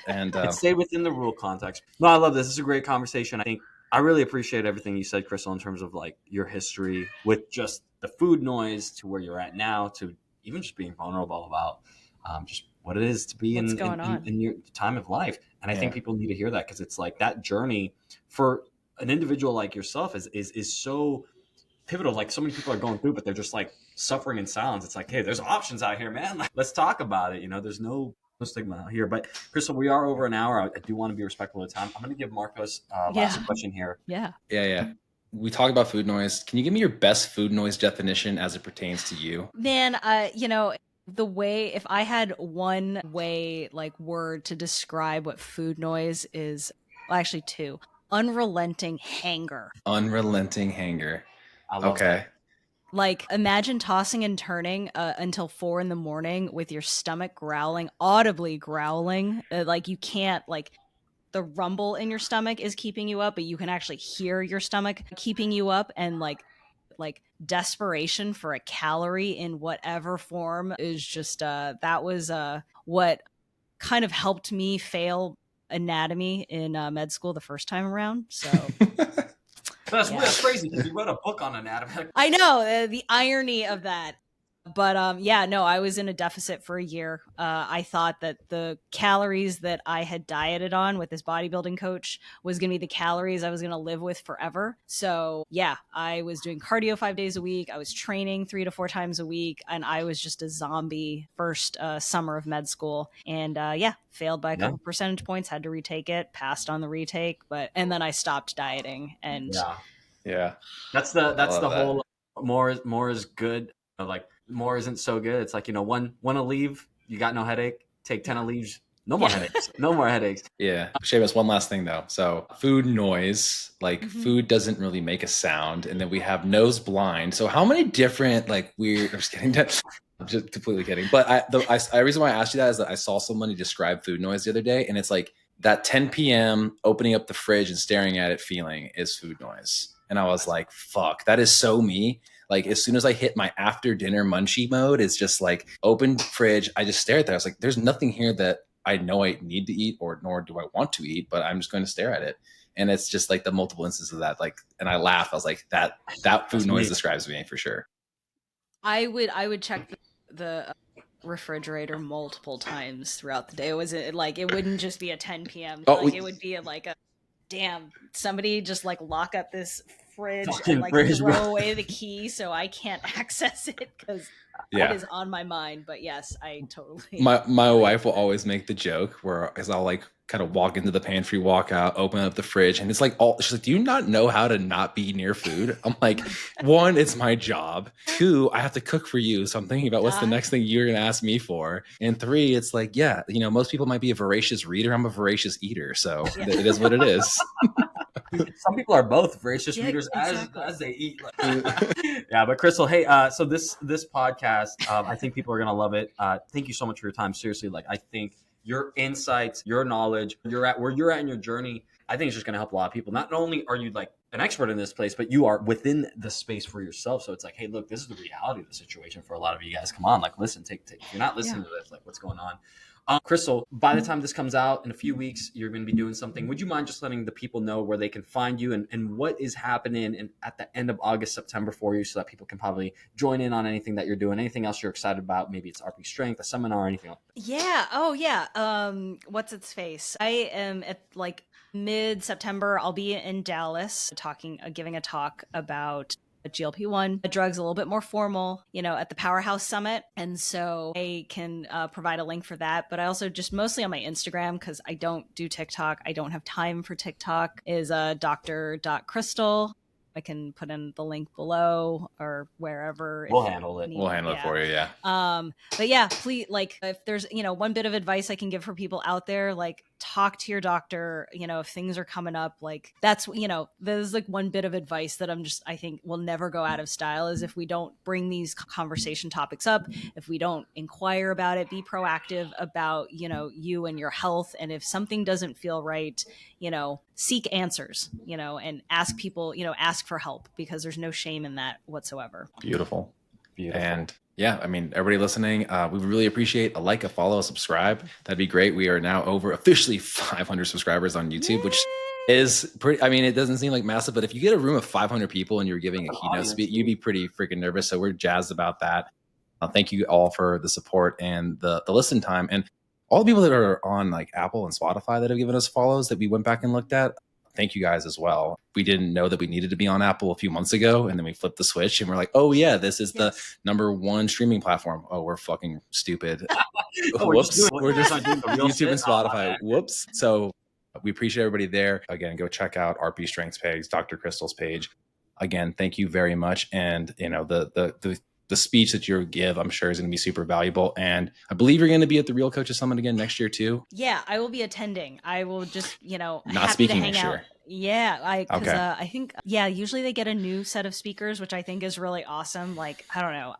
And stay within the rule context. No, I love this. This is a great conversation. I think I really appreciate everything you said, Christle, in terms of like your history with just the food noise to where you're at now, to even just being vulnerable about just what it is to be in your time of life. And I think people need to hear that, because it's like that journey for an individual like yourself is so pivotal. Like, so many people are going through, but they're just like suffering in silence. It's like, hey, there's options out here, man. Like, let's talk about it. There's no stigma out here. But Christle, we are over an hour. I do want to be respectful of the time. I'm going to give Marcos last question here. Yeah. we talk about food noise. Can you give me your best food noise definition as it pertains to you? Man, the way, if I had one way, like, word to describe what food noise is, well, actually two: unrelenting hanger. Unrelenting hanger. I love Okay. that. Like, imagine tossing and turning until 4 a.m. with your stomach growling, audibly growling. Like, you can't, like, the rumble in your stomach is keeping you up, but you can actually hear your stomach keeping you up, and like desperation for a calorie in whatever form is just that was what kind of helped me fail anatomy in med school the first time around. So That's crazy because you wrote a book on anatomy. I know the irony of that. But yeah, no, I was in a deficit for a year. I thought that the calories that I had dieted on with this bodybuilding coach was going to be the calories I was going to live with forever. So yeah, I was doing cardio 5 days a week. I was training 3 to 4 times a week, and I was just a zombie first summer of med school. And yeah, failed by a couple percentage points. Had to retake it. Passed on the retake, and then I stopped dieting. And yeah, that's the whole more is good. Like, more isn't so good. It's like, one to leave, you got no headache. Take 10 of leaves, no more headaches. No more headaches. Yeah. Seamus, one last thing though. So food noise, like food doesn't really make a sound, and then we have nose blind. So how many different like weird? I'm just kidding. I'm just completely kidding. But the reason why I asked you that is that I saw somebody describe food noise the other day, and it's like that 10 p.m. opening up the fridge and staring at it feeling is food noise. And I was like, fuck, that is so me. Like, as soon as I hit my after dinner munchie mode, it's just like open fridge. I just stare at that. I was like, there's nothing here that I know I need to eat, or nor do I want to eat, but I'm just going to stare at it. And it's just like the multiple instances of that. Like, and I laugh. I was like, that food noise describes me for sure. I would check the refrigerator multiple times throughout the day. It wouldn't just be a 10 p.m. It would be like a damn, somebody just like lock up this fridge and like throw away the key so I can't access it, because it is on my mind. But yes, I totally. My wife will always make the joke where I'll like kind of walk into the pantry, walk out, open up the fridge, and it's like she's like, do you not know how to not be near food? I'm like, one, it's my job. Two, I have to cook for you, so I'm thinking about what's the next thing you're gonna ask me for. And three, it's like, yeah, most people might be a voracious reader. I'm a voracious eater, so it is what it is. Some people are both voracious readers as they eat. Yeah, but Christle, hey, so this podcast, I think people are gonna love it. Thank you so much for your time. Seriously, like, I think your insights, your knowledge, where you're at in your journey, I think it's just gonna help a lot of people. Not only are you like an expert in this place, but you are within the space for yourself. So it's like, hey, look, this is the reality of the situation for a lot of you guys. Come on, like, listen, take. If you're not listening to this, like, what's going on? Christle, by the time this comes out in a few weeks, you're going to be doing something. Would you mind just letting the people know where they can find you and what is happening at the end of August, September for you, so that people can probably join in on anything that you're doing, anything else you're excited about? Maybe it's RP Strength, a seminar, anything else. Yeah. Oh, yeah. What's its face? I am at like mid-September. I'll be in Dallas giving a talk about GLP-1 drugs, a little bit more formal, at the Powerhouse Summit. And so I can provide a link for that. But I also just mostly on my Instagram, because I don't do TikTok. I don't have time for TikTok, is Dr.Christle. I can put in the link below or wherever. We'll handle it. We'll handle it for you. Yeah. But yeah, please, like, if there's, one bit of advice I can give for people out there, like, talk to your doctor, if things are coming up, like, that's, there's like one bit of advice that I think will never go out of style, is if we don't bring these conversation topics up, if we don't inquire about it, be proactive about, you and your health. And if something doesn't feel right, seek answers, and ask people, ask for help, because there's no shame in that whatsoever. Beautiful. And yeah, I mean, everybody listening, we would really appreciate a like, a follow, a subscribe. That'd be great. We are now over officially 500 subscribers on YouTube, which is pretty, I mean, it doesn't seem like massive, but if you get a room of 500 people and you're giving a keynote speech, you'd be pretty freaking nervous. So we're jazzed about that. Thank you all for the support and the listen time. And all the people that are on like Apple and Spotify that have given us follows that we went back and looked at, thank you guys as well. We didn't know that we needed to be on Apple a few months ago, and then we flipped the switch and we're like, oh yeah, this is the #1 streaming platform. Oh, we're fucking stupid. Whoops. We're just on YouTube and Spotify. Whoops. So we appreciate everybody there. Again, go check out RP Strength's page, Dr. Christle's page. again, thank you very much. And the speech that you give, I'm sure, is going to be super valuable. And I believe you're going to be at the Real Coaches Summit again next year too. Yeah, I will be attending. I will just, not happy speaking to hang next out. year. Yeah, Okay. I think, usually they get a new set of speakers, which I think is really awesome. Like, I don't know,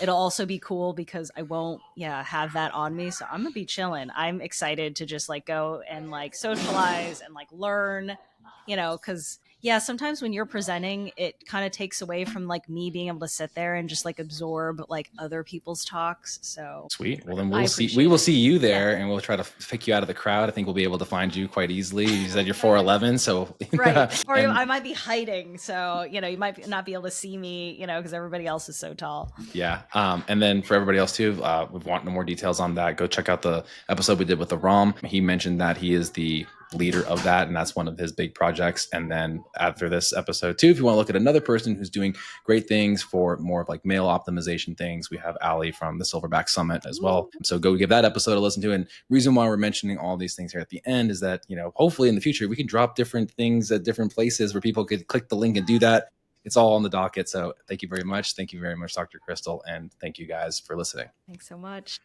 it'll also be cool because I won't, have that on me. So I'm gonna be chilling. I'm excited to just like go and like socialize and like learn, because sometimes when you're presenting, it kind of takes away from like me being able to sit there and just like absorb like other people's talks. So sweet. Well, then we will see you there, and we'll try to pick you out of the crowd. I think we'll be able to find you quite easily. You said you're 4'11", so right. Or I might be hiding, so you might not be able to see me, because everybody else is so tall. Yeah. And then for everybody else too, we want more details on that. Go check out the episode we did with the ROM. He mentioned that he is the leader of that, and that's one of his big projects. And then after this episode too, if you want to look at another person who's doing great things for more of like male optimization things, we have Ali from the Silverback Summit as well. So go give that episode a listen to. And reason why we're mentioning all these things here at the end is that, hopefully in the future we can drop different things at different places where people could click the link and do that. It's all on the docket. So thank you very much. Thank you very much, Dr. Christle. And thank you guys for listening. Thanks so much.